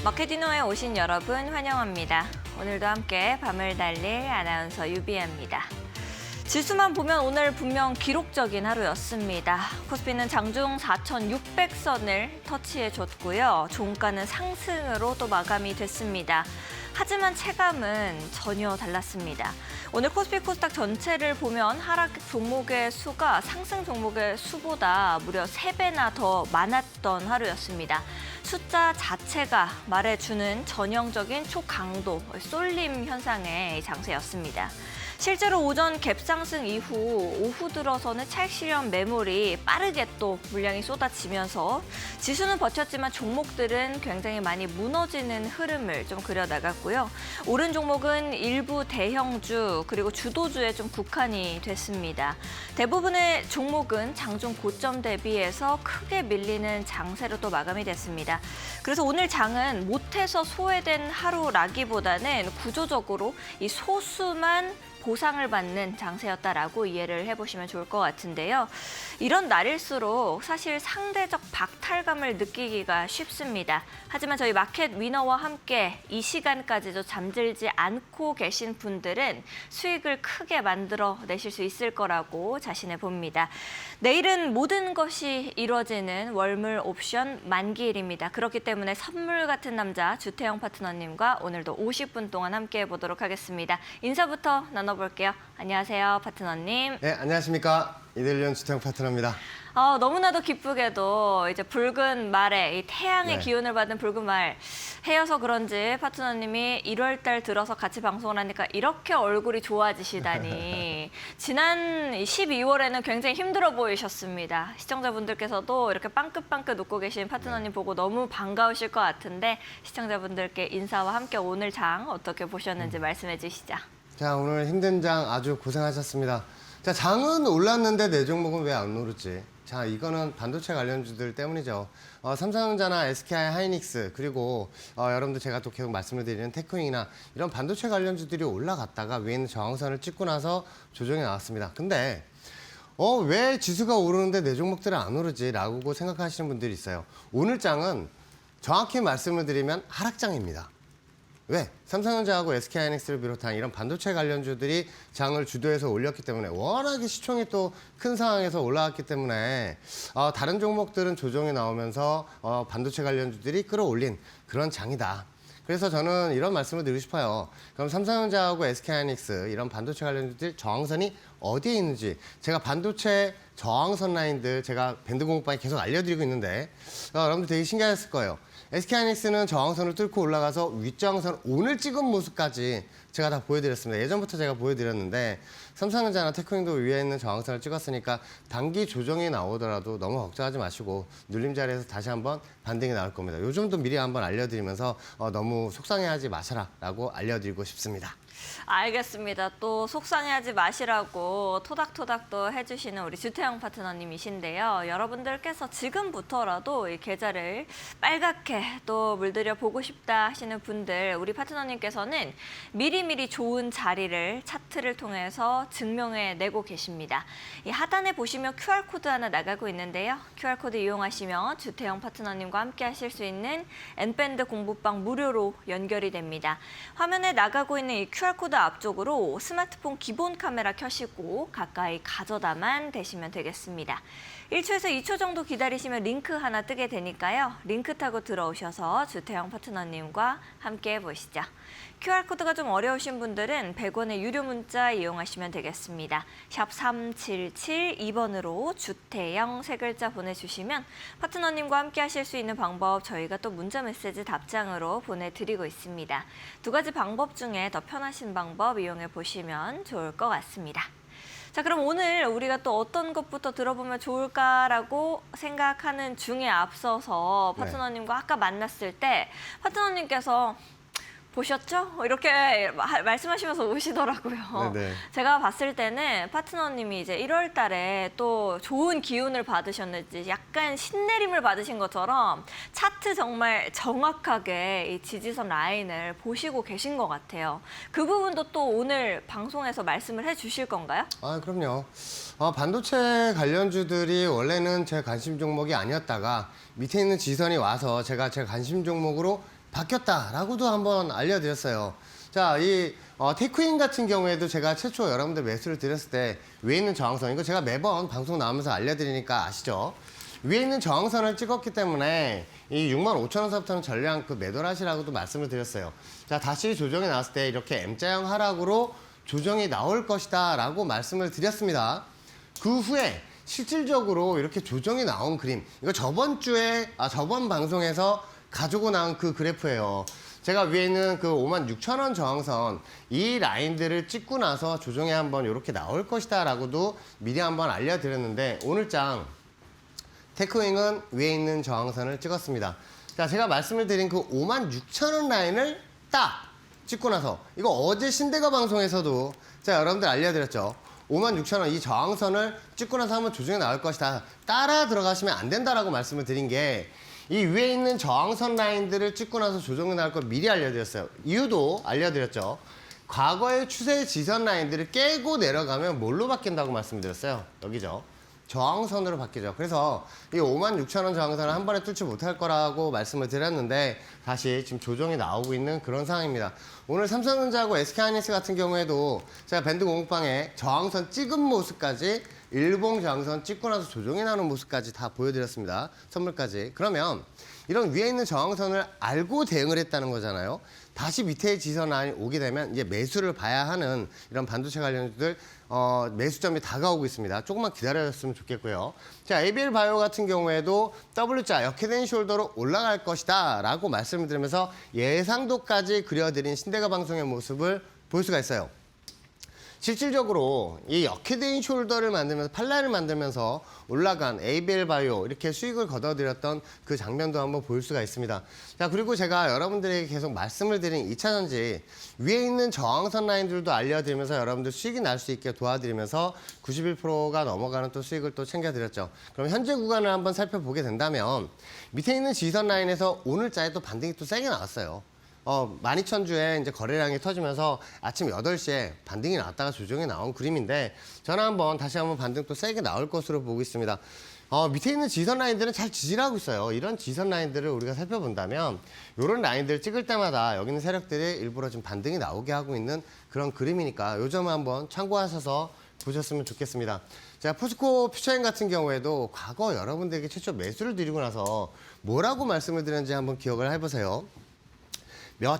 마케디노에 오신 여러분 환영합니다. 오늘도 함께 밤을 달릴 아나운서 유비아입니다. 지수만 보면 오늘 분명 기록적인 하루였습니다. 코스피는 장중 4,600선을 터치해줬고요. 종가는 상승으로 또 마감이 됐습니다. 하지만 체감은 전혀 달랐습니다. 오늘 코스피 코스닥 전체를 보면 하락 종목의 수가 상승 종목의 수보다 무려 3배나 더 많았던 하루였습니다. 숫자 자체가 말해주는 전형적인 초강도 쏠림 현상의 장세였습니다. 실제로 오전 갭상승 이후 오후 들어서는 차익 실현 매물이 빠르게 또 물량이 쏟아지면서 지수는 버텼지만 종목들은 굉장히 많이 무너지는 흐름을 좀 그려나갔고요. 오른 종목은 일부 대형주 그리고 주도주에 좀 국한이 됐습니다. 대부분의 종목은 장중 고점 대비해서 크게 밀리는 장세로 또 마감이 됐습니다. 그래서 오늘 장은 못해서 소외된 하루라기보다는 구조적으로 이 소수만 보상을 받는 장세였다라고 이해를 해보시면 좋을 것 같은데요. 이런 날일수록 사실 상대적 박탈감을 느끼기가 쉽습니다. 하지만 저희 마켓 위너와 함께 이 시간까지도 잠들지 않고 계신 분들은 수익을 크게 만들어내실 수 있을 거라고 자신해 봅니다. 내일은 모든 것이 이루어지는 월물 옵션 만기일입니다. 그렇기 때문에 선물 같은 남자 주태영 파트너님과 오늘도 50분 동안 함께 해보도록 하겠습니다. 인사부터 나눠볼게요. 안녕하세요, 파트너님. 네, 안녕하십니까. 이델리온 주태영 파트너입니다. 너무나도 기쁘게도 이제 붉은 말에 이 태양의 네. 기운을 받은 붉은 말 해여서 그런지 파트너님이 1월 달 들어서 같이 방송을 하니까 이렇게 얼굴이 좋아지시다니. 지난 12월에는 굉장히 힘들어 보이셨습니다. 시청자분들께서도 이렇게 빵긋빵긋 웃고 계신 파트너님 보고 너무 반가우실 것 같은데 시청자분들께 인사와 함께 오늘 장 어떻게 보셨는지 말씀해 주시죠. 자, 오늘 힘든 장 아주 고생하셨습니다. 자, 장은 올랐는데 내 종목은 왜 안 오르지? 자, 이거는 반도체 관련주들 때문이죠. 삼성전자나 SK 하이닉스 그리고 여러분들 제가 또 계속 말씀을 드리는 테크윙이나 이런 반도체 관련주들이 올라갔다가 위에 있는 저항선을 찍고 나서 조정이 나왔습니다. 근데 왜 지수가 오르는데 내 종목들은 안 오르지? 라고 생각하시는 분들이 있어요. 오늘 장은 정확히 말씀을 드리면 하락장입니다. 왜? 삼성전자하고 SK하이닉스를 비롯한 이런 반도체 관련주들이 장을 주도해서 올렸기 때문에 워낙에 시총이 또 큰 상황에서 올라왔기 때문에 다른 종목들은 조정이 나오면서 반도체 관련주들이 끌어올린 그런 장이다. 그래서 저는 이런 말씀을 드리고 싶어요. 그럼 삼성전자하고 SK하이닉스 이런 반도체 관련주들 저항선이 어디에 있는지 제가 반도체 저항선 라인들 제가 밴드 공부방에 계속 알려드리고 있는데 여러분들 되게 신기하셨을 거예요. SK하이닉스는 저항선을 뚫고 올라가서 윗저항선 오늘 찍은 모습까지 제가 다 보여드렸습니다. 예전부터 제가 보여드렸는데 삼성전자나 테크윙도 위에 있는 저항선을 찍었으니까 단기 조정이 나오더라도 너무 걱정하지 마시고 눌림 자리에서 다시 한번 반등이 나올 겁니다. 요즘도 미리 한번 알려드리면서 너무 속상해하지 마셔라 라고 알려드리고 싶습니다. 알겠습니다. 또 속상해하지 마시라고 토닥토닥 또 해주시는 우리 주태영 파트너님이신데요. 여러분들께서 지금부터라도 이 계좌를 빨갛게 또 물들여 보고 싶다 하시는 분들 우리 파트너님께서는 미리미리 좋은 자리를 차트를 통해서 증명해내고 계십니다. 이 하단에 보시면 QR코드 하나 나가고 있는데요. QR코드 이용하시면 주태영 파트너님과 함께 하실 수 있는 N밴드 공부방 무료로 연결이 됩니다. 화면에 나가고 있는 이 QR코드 앞쪽으로 스마트폰 기본 카메라 켜시고 가까이 가져다만 대시면 되겠습니다. 1초에서 2초 정도 기다리시면 링크 하나 뜨게 되니까요. 링크 타고 들어오셔서 주태영 파트너님과 함께 해보시죠. QR코드가 좀 어려우신 분들은 100원의 유료 문자 이용하시면 되겠습니다. 샵 3772번으로 주태영 세 글자 보내주시면 파트너님과 함께 하실 수 있는 방법 저희가 또 문자 메시지 답장으로 보내드리고 있습니다. 두 가지 방법 중에 더 편하신 방법 이용해 보시면 좋을 것 같습니다. 자, 그럼 오늘 우리가 또 어떤 것부터 들어보면 좋을까라고 생각하는 중에 앞서서 파트너님과 아까 만났을 때 파트너님께서 보셨죠? 이렇게 말씀하시면서 오시더라고요. 네네. 제가 봤을 때는 파트너님이 이제 1월 달에 또 좋은 기운을 받으셨는지 약간 신내림을 받으신 것처럼 차트 정말 정확하게 이 지지선 라인을 보시고 계신 것 같아요. 그 부분도 또 오늘 방송에서 말씀을 해주실 건가요? 그럼요. 반도체 관련주들이 원래는 제 관심 종목이 아니었다가 밑에 있는 지선이 와서 제가 제 관심 종목으로 바뀌었다라고도 한번 알려드렸어요. 자, 이 테크인 같은 경우에도 제가 최초 여러분들 매수를 드렸을 때 위에 있는 저항선, 이거 제가 매번 방송 나오면서 알려드리니까 아시죠? 위에 있는 저항선을 찍었기 때문에 이 65,000원서부터는 전량 그 매도를 하시라고도 말씀을 드렸어요. 자, 다시 조정이 나왔을 때 이렇게 M자형 하락으로 조정이 나올 것이다 라고 말씀을 드렸습니다. 그 후에 실질적으로 이렇게 조정이 나온 그림, 이거 저번 방송에서 가지고 나온 그 그래프예요. 제가 위에 있는 그 56,000원 저항선, 이 라인들을 찍고 나서 조정이 한번 이렇게 나올 것이다 라고도 미리 한번 알려드렸는데, 오늘장 테크윙은 위에 있는 저항선을 찍었습니다. 자, 제가 말씀을 드린 그 56,000원 라인을 딱 찍고 나서, 이거 어제 신대가 방송에서도 제가 여러분들 알려드렸죠. 56,000원 이 저항선을 찍고 나서 한번 조정이 나올 것이다. 따라 들어가시면 안 된다라고 말씀을 드린 게, 이 위에 있는 저항선 라인들을 찍고 나서 조정이 나올 걸 미리 알려드렸어요. 이유도 알려드렸죠. 과거의 추세 지선 라인들을 깨고 내려가면 뭘로 바뀐다고 말씀드렸어요. 여기죠. 저항선으로 바뀌죠. 그래서 이 56,000원 저항선을 한 번에 뚫지 못할 거라고 말씀을 드렸는데, 다시 지금 조정이 나오고 있는 그런 상황입니다. 오늘 삼성전자하고 SK하이닉스 같은 경우에도 제가 밴드 공급방에 저항선 찍은 모습까지, 일봉 저항선 찍고 나서 조정이 나는 모습까지 다 보여드렸습니다. 선물까지. 그러면 이런 위에 있는 저항선을 알고 대응을 했다는 거잖아요. 다시 밑에 지선 라인이 오게 되면 이제 매수를 봐야 하는 이런 반도체 관련주들 매수점이 다가오고 있습니다. 조금만 기다려줬으면 좋겠고요. 자, ABL 바이오 같은 경우에도 W자 역헤드 숄더로 올라갈 것이다 라고 말씀을 드리면서 예상도까지 그려드린 신대가 방송의 모습을 볼 수가 있어요. 실질적으로 이 역헤드 숄더를 만들면서, 팔라인을 만들면서 올라간 ABL 바이오, 이렇게 수익을 거둬들였던 그 장면도 한번 볼 수가 있습니다. 자, 그리고 제가 여러분들에게 계속 말씀을 드린 2차전지 위에 있는 저항선 라인들도 알려드리면서 여러분들 수익이 날 수 있게 도와드리면서 91%가 넘어가는 또 수익을 또 챙겨드렸죠. 그럼 현재 구간을 한번 살펴보게 된다면, 밑에 있는 지선 라인에서 오늘자에 또 반등이 또 세게 나왔어요. 12,000주에 이제 거래량이 터지면서 아침 8시에 반등이 나왔다가 조정이 나온 그림인데, 저는 다시 한번 반등 또 세게 나올 것으로 보고 있습니다. 밑에 있는 지선 라인들은 잘 지지를 하고 있어요. 이런 지선 라인들을 우리가 살펴본다면, 이런 라인들 찍을 때마다 여기 있는 세력들이 일부러 좀 반등이 나오게 하고 있는 그런 그림이니까 이 점을 한번 참고하셔서 보셨으면 좋겠습니다. 자, 포스코 퓨처엠 같은 경우에도 과거 여러분들에게 최초 매수를 드리고 나서 뭐라고 말씀을 드렸는지 한번 기억을 해보세요.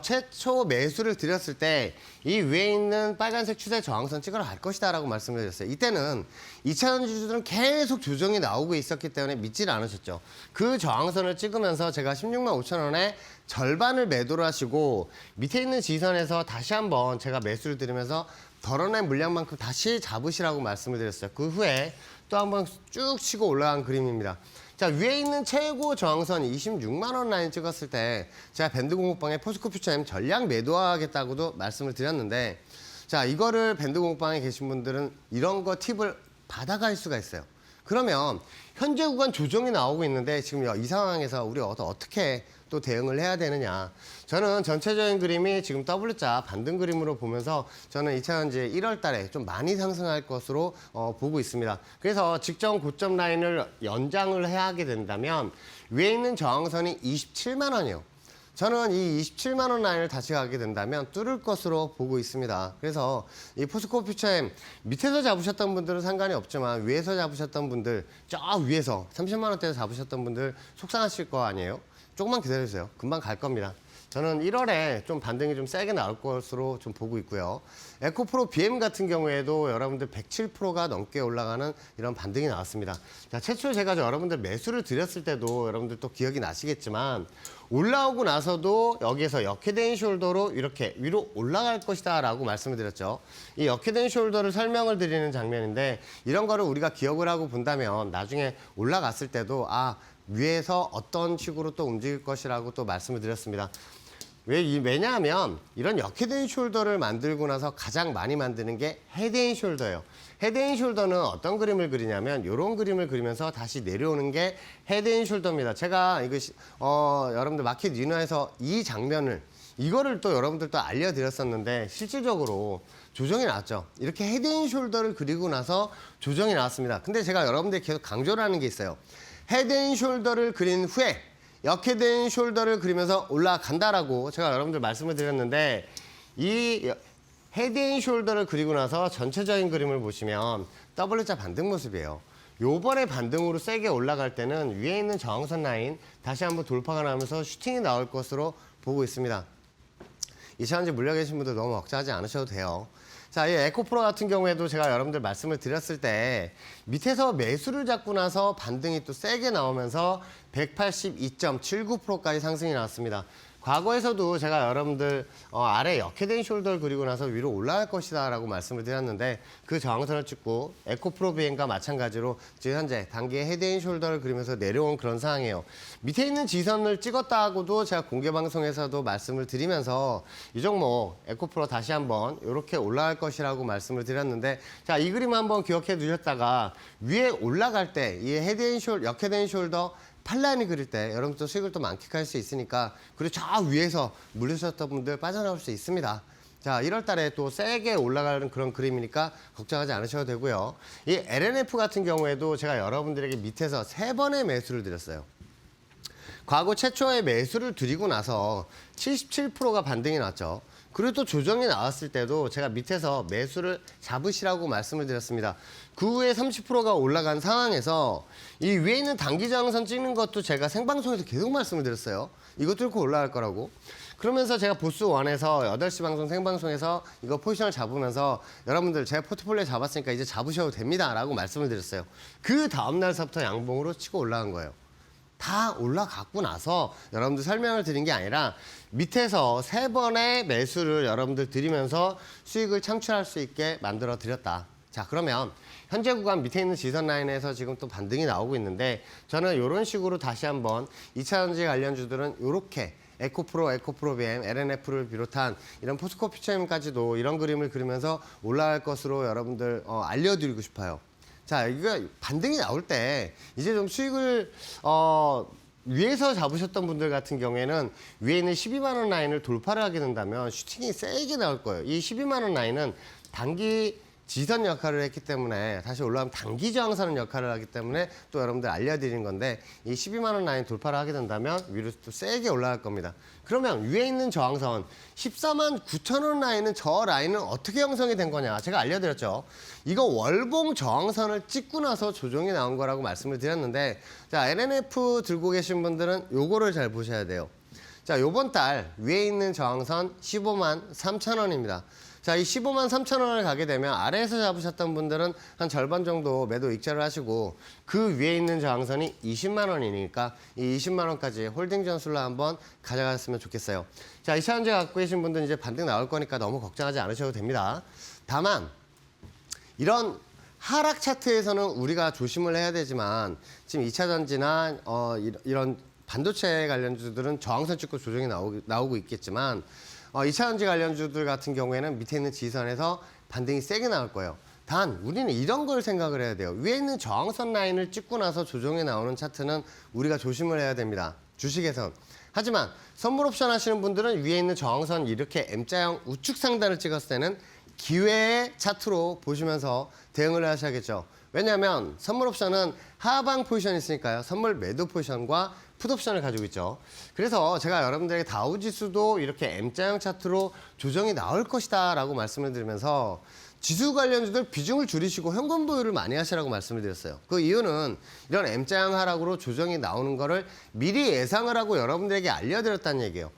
최초 매수를 드렸을 때 이 위에 있는 빨간색 추세 저항선 찍으러 갈 것이다 라고 말씀을 드렸어요. 이때는 2차전 지수들은 계속 조정이 나오고 있었기 때문에 믿질 않으셨죠. 그 저항선을 찍으면서 제가 16만 5천 원에 절반을 매도를 하시고, 밑에 있는 지선에서 다시 한번 제가 매수를 드리면서 덜어낸 물량만큼 다시 잡으시라고 말씀을 드렸어요. 그 후에 또 한번 쭉 치고 올라간 그림입니다. 자, 위에 있는 최고 저항선 26만 원 라인 찍었을 때 제가 밴드 공급방에 포스코 퓨처엠 전량 매도하겠다고도 말씀을 드렸는데, 자, 이거를 밴드 공급방에 계신 분들은 이런 거 팁을 받아갈 수가 있어요. 그러면 현재 구간 조정이 나오고 있는데 지금 이 상황에서 우리 어떻게 또 대응을 해야 되느냐. 저는 전체적인 그림이 지금 W자 반등 그림으로 보면서 저는 2차전지 1월 달에 좀 많이 상승할 것으로 보고 있습니다. 그래서 직전 고점 라인을 연장을 해야 하게 된다면 위에 있는 저항선이 27만 원이에요. 저는 이 27만 원 라인을 다시 가게 된다면 뚫을 것으로 보고 있습니다. 그래서 이 포스코 퓨처엠 밑에서 잡으셨던 분들은 상관이 없지만 위에서 잡으셨던 분들, 저 위에서 30만 원대에서 잡으셨던 분들 속상하실 거 아니에요? 조금만 기다려주세요. 금방 갈 겁니다. 저는 1월에 좀 반등이 좀 세게 나올 것으로 좀 보고 있고요. 에코프로 BM 같은 경우에도 여러분들 107%가 넘게 올라가는 이런 반등이 나왔습니다. 자, 최초 제가 여러분들 매수를 드렸을 때도 여러분들 또 기억이 나시겠지만, 올라오고 나서도 여기에서 역헤드 숄더로 이렇게 위로 올라갈 것이다 라고 말씀을 드렸죠. 이 역헤드 숄더를 설명을 드리는 장면인데, 이런 거를 우리가 기억을 하고 본다면 나중에 올라갔을 때도 위에서 어떤 식으로 또 움직일 것이라고 또 말씀을 드렸습니다. 왜냐하면 이런 역헤드 숄더를 만들고 나서 가장 많이 만드는 게 헤드 앤 숄더예요. 헤드 앤 숄더는 어떤 그림을 그리냐면 이런 그림을 그리면서 다시 내려오는 게 헤드 앤 숄더입니다. 제가 여러분들 마켓 위너에서 이 장면을, 이거를 또 여러분들 또 알려드렸었는데 실질적으로 조정이 나왔죠. 이렇게 헤드 앤 숄더를 그리고 나서 조정이 나왔습니다. 근데 제가 여러분들 계속 강조를 하는 게 있어요. 헤드 앤 숄더를 그린 후에 역헤드앤 숄더를 그리면서 올라간다라고 제가 여러분들 말씀을 드렸는데 이 헤드앤숄더를 그리고 나서 전체적인 그림을 보시면 W자 반등 모습이에요. 요번에 반등으로 세게 올라갈 때는 위에 있는 저항선 라인 다시 한번 돌파가 나면서 슈팅이 나올 것으로 보고 있습니다. 2차전지 물려 계신 분들 너무 걱정하지 않으셔도 돼요. 자, 이 에코프로 같은 경우에도 제가 여러분들 말씀을 드렸을 때 밑에서 매수를 잡고 나서 반등이 또 세게 나오면서 182.79%까지 상승이 나왔습니다. 과거에서도 제가 여러분들 아래 역헤드앤 숄더를 그리고 나서 위로 올라갈 것이다 라고 말씀을 드렸는데 그 저항선을 찍고 에코프로 비행과 마찬가지로 지금 현재 단기의 헤드앤 숄더를 그리면서 내려온 그런 상황이에요. 밑에 있는 지선을 찍었다 하고도 제가 공개 방송에서도 말씀을 드리면서 이 종목 에코프로 다시 한번 이렇게 올라갈 것이라고 말씀을 드렸는데 자, 이 그림 한번 기억해 두셨다가 위에 올라갈 때 이 역헤드앤 숄더 팔라인을 그릴 때 여러분도 수익을 또 만끽할 수 있으니까 그리고 저 위에서 물리셨던 분들 빠져나올 수 있습니다. 자, 1월 달에 또 세게 올라가는 그런 그림이니까 걱정하지 않으셔도 되고요. 이 LNF 같은 경우에도 제가 여러분들에게 밑에서 3번의 매수를 드렸어요. 과거 최초의 매수를 드리고 나서 77%가 반등이 났죠. 그리고 또 조정이 나왔을 때도 제가 밑에서 매수를 잡으시라고 말씀을 드렸습니다. 그 후에 30%가 올라간 상황에서 이 위에 있는 단기 저항선 찍는 것도 제가 생방송에서 계속 말씀을 드렸어요. 이거 뚫고 올라갈 거라고. 그러면서 제가 보스1에서 8시 방송 생방송에서 이거 포지션을 잡으면서 여러분들 제가 포트폴리오 잡았으니까 이제 잡으셔도 됩니다 라고 말씀을 드렸어요. 그 다음날서부터 양봉으로 치고 올라간 거예요. 다 올라갔고 나서 여러분들 설명을 드린 게 아니라 밑에서 3번의 매수를 여러분들 드리면서 수익을 창출할 수 있게 만들어 드렸다. 자, 그러면 현재 구간 밑에 있는 지선 라인에서 지금 또 반등이 나오고 있는데 저는 이런 식으로 다시 한번 2차전지 관련주들은 이렇게 에코프로 BM, LNF를 비롯한 이런 포스코 퓨처엠까지도 이런 그림을 그리면서 올라갈 것으로 여러분들 알려드리고 싶어요. 자, 이거 반등이 나올 때 이제 좀 수익을 위에서 잡으셨던 분들 같은 경우에는 위에 있는 12만 원 라인을 돌파를 하게 된다면 슈팅이 세게 나올 거예요. 이 12만 원 라인은 단기 지선 역할을 했기 때문에 다시 올라가면 단기 저항선 역할을 하기 때문에 또 여러분들 알려드린 건데 이 12만 원 라인 돌파를 하게 된다면 위로 또 세게 올라갈 겁니다. 그러면 위에 있는 저항선 14만 9천 원 라인은 저 라인은 어떻게 형성이 된 거냐 제가 알려드렸죠. 이거 월봉 저항선을 찍고 나서 조정이 나온 거라고 말씀을 드렸는데 자, LNF 들고 계신 분들은 요거를 잘 보셔야 돼요. 자, 요번 달 위에 있는 저항선 15만 3천 원입니다. 자, 이 15만 3천 원을 가게 되면 아래에서 잡으셨던 분들은 한 절반 정도 매도 익절을 하시고 그 위에 있는 저항선이 20만 원이니까 이 20만 원까지 홀딩 전술로 한번 가져갔으면 좋겠어요. 자, 2차전지 갖고 계신 분들은 이제 반등 나올 거니까 너무 걱정하지 않으셔도 됩니다. 다만 이런 하락 차트에서는 우리가 조심을 해야 되지만 지금 2차전지나 이런 반도체 관련주들은 저항선 찍고 조정이 나오고 있겠지만 2차전지 관련주들 같은 경우에는 밑에 있는 지선에서 반등이 세게 나올 거예요. 단 우리는 이런 걸 생각을 해야 돼요. 위에 있는 저항선 라인을 찍고 나서 조정이 나오는 차트는 우리가 조심을 해야 됩니다. 주식에선. 하지만 선물 옵션 하시는 분들은 위에 있는 저항선 이렇게 M자형 우측 상단을 찍었을 때는 기회의 차트로 보시면서 대응을 하셔야겠죠. 왜냐하면 선물 옵션은 하방 포지션이 있으니까요. 선물 매도 포지션과 풋옵션을 가지고 있죠. 그래서 제가 여러분들에게 다우지수도 이렇게 M자형 차트로 조정이 나올 것이다 라고 말씀을 드리면서 지수 관련주들 비중을 줄이시고 현금 보유를 많이 하시라고 말씀을 드렸어요. 그 이유는 이런 M자형 하락으로 조정이 나오는 거를 미리 예상을 하고 여러분들에게 알려드렸다는 얘기예요.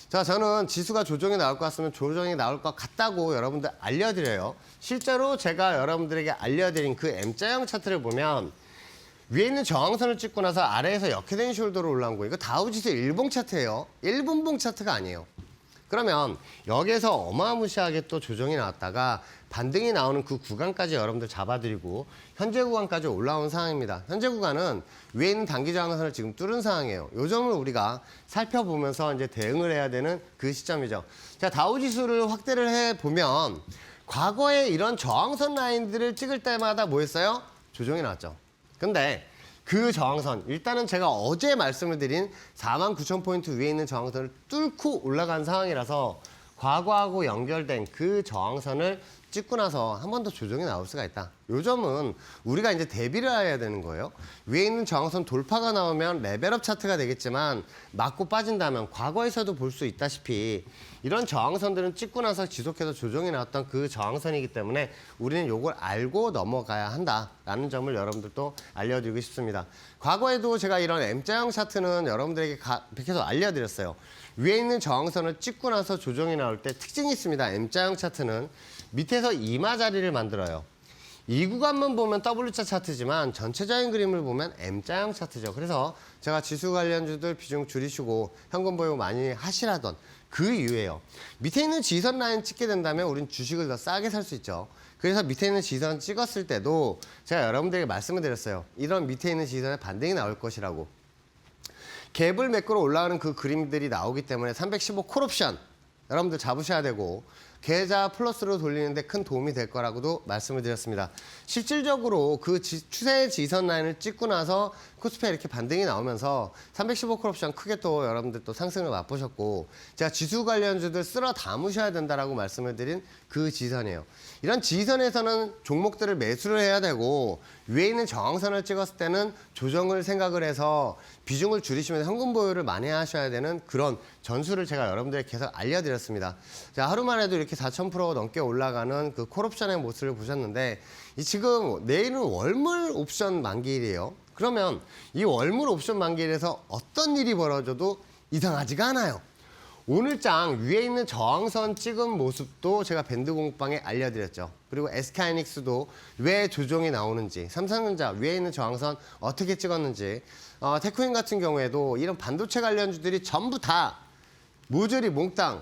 자, 저는 지수가 조정이 나올 것 같으면 조정이 나올 것 같다고 여러분들 알려드려요. 실제로 제가 여러분들에게 알려드린 그 M자형 차트를 보면 위에 있는 저항선을 찍고 나서 아래에서 역헤드앤 숄더로 올라온 거예요. 이거 다우지수 일봉 차트예요. 1분봉 차트가 아니에요. 그러면 여기에서 어마무시하게 또 조정이 나왔다가 반등이 나오는 그 구간까지 여러분들 잡아드리고 현재 구간까지 올라온 상황입니다. 현재 구간은 위에 있는 단기 저항선을 지금 뚫은 상황이에요. 이 점을 우리가 살펴보면서 이제 대응을 해야 되는 그 시점이죠. 자, 다우지수를 확대를 해보면 과거에 이런 저항선 라인들을 찍을 때마다 뭐 했어요? 조정이 나왔죠. 근데 그 저항선, 일단은 제가 어제 말씀을 드린 49,000포인트 위에 있는 저항선을 뚫고 올라간 상황이라서 과거하고 연결된 그 저항선을 찍고 나서 한 번 더 조정이 나올 수가 있다. 요 점은 우리가 이제 대비를 해야 되는 거예요. 위에 있는 저항선 돌파가 나오면 레벨업 차트가 되겠지만 맞고 빠진다면 과거에서도 볼 수 있다시피 이런 저항선들은 찍고 나서 지속해서 조정이 나왔던 그 저항선이기 때문에 우리는 요걸 알고 넘어가야 한다라는 점을 여러분들도 알려드리고 싶습니다. 과거에도 제가 이런 M자형 차트는 여러분들에게 계속 알려드렸어요. 위에 있는 저항선을 찍고 나서 조정이 나올 때 특징이 있습니다. M자형 차트는 밑에서 이마 자리를 만들어요. 이 구간만 보면 W자 차트지만 전체적인 그림을 보면 M자형 차트죠. 그래서 제가 지수 관련주들 비중 줄이시고 현금 보유 많이 하시라던 그 이유예요. 밑에 있는 지선 라인 찍게 된다면 우린 주식을 더 싸게 살 수 있죠. 그래서 밑에 있는 지선 찍었을 때도 제가 여러분들에게 말씀을 드렸어요. 이런 밑에 있는 지선에 반등이 나올 것이라고. 갭을 메꾸러 올라가는 그 그림들이 나오기 때문에 315 콜옵션 여러분들 잡으셔야 되고 계좌 플러스로 돌리는데 큰 도움이 될 거라고도 말씀을 드렸습니다. 실질적으로 그 추세 지선 라인을 찍고 나서 코스피에 이렇게 반등이 나오면서 315 콜옵션 크게 또 여러분들 또 상승을 맛보셨고 제가 지수 관련주들 쓸어 담으셔야 된다라고 말씀을 드린 그 지선이에요. 이런 지선에서는 종목들을 매수를 해야 되고 위에 있는 저항선을 찍었을 때는 조정을 생각을 해서 비중을 줄이시면서 현금 보유를 많이 하셔야 되는 그런 전술을 제가 여러분들에게 계속 알려드렸습니다. 자, 하루만 해도 이렇게 4,000%가 넘게 올라가는 그 콜옵션의 모습을 보셨는데 지금 내일은 월물 옵션 만기일이에요. 그러면 이 월물 옵션 만기일에서 어떤 일이 벌어져도 이상하지가 않아요. 오늘 장 위에 있는 저항선 찍은 모습도 제가 밴드 공방에 알려드렸죠. 그리고 SK하이닉스도 왜 조정이 나오는지, 삼성전자 위에 있는 저항선 어떻게 찍었는지, 테크인 같은 경우에도 이런 반도체 관련주들이 전부 다 모조리 몽땅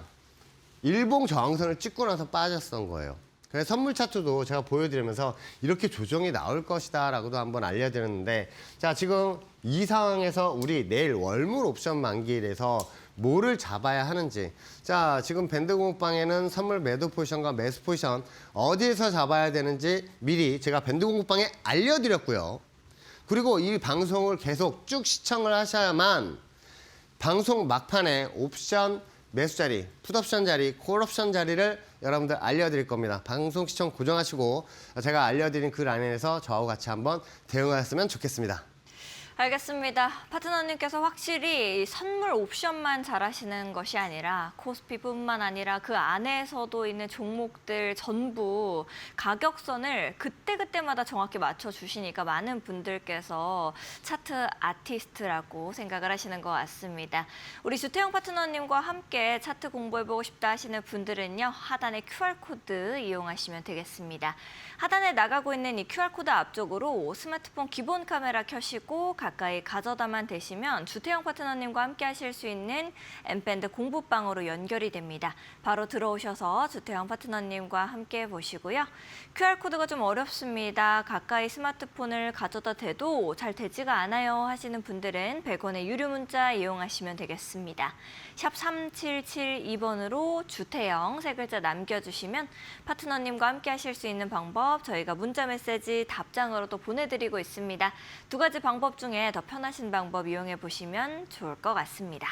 일봉 저항선을 찍고 나서 빠졌던 거예요. 그래서 선물 차트도 제가 보여드리면서 이렇게 조정이 나올 것이다 라고도 한번 알려드렸는데 자, 지금 이 상황에서 우리 내일 월물 옵션 만기일에서 뭐를 잡아야 하는지 자, 지금 밴드 공방에는 선물 매도 포지션과 매수 포지션 어디에서 잡아야 되는지 미리 제가 밴드 공방에 알려드렸고요. 그리고 이 방송을 계속 쭉 시청을 하셔야만 방송 막판에 옵션 매수 자리, 풋옵션 자리, 콜옵션 자리를 여러분들 알려드릴 겁니다. 방송 시청 고정하시고 제가 알려드린 그 라인에서 저하고 같이 한번 대응하셨으면 좋겠습니다. 알겠습니다. 파트너님께서 확실히 선물 옵션만 잘하시는 것이 아니라 코스피뿐만 아니라 그 안에서도 있는 종목들 전부 가격선을 그때그때마다 정확히 맞춰주시니까 많은 분들께서 차트 아티스트라고 생각을 하시는 것 같습니다. 우리 주태영 파트너님과 함께 차트 공부해보고 싶다 하시는 분들은요. 하단의 QR코드 이용하시면 되겠습니다. 하단에 나가고 있는 이 QR코드 앞쪽으로 스마트폰 기본 카메라 켜시고 가까이 가져다만 대시면 주태영 파트너님과 함께 하실 수 있는 M밴드 공부방으로 연결이 됩니다. 바로 들어오셔서 주태영 파트너님과 함께 보시고요. QR코드가 좀 어렵습니다. 가까이 스마트폰을 가져다 대도 잘 되지가 않아요 하시는 분들은 100원의 유료 문자 이용하시면 되겠습니다. 샵 3772번으로 주태영 세 글자 남겨주시면 파트너님과 함께 하실 수 있는 방법 저희가 문자 메시지 답장으로 또 보내드리고 있습니다. 두 가지 방법 중에 더 편하신 방법 이용해 보시면 좋을 것 같습니다.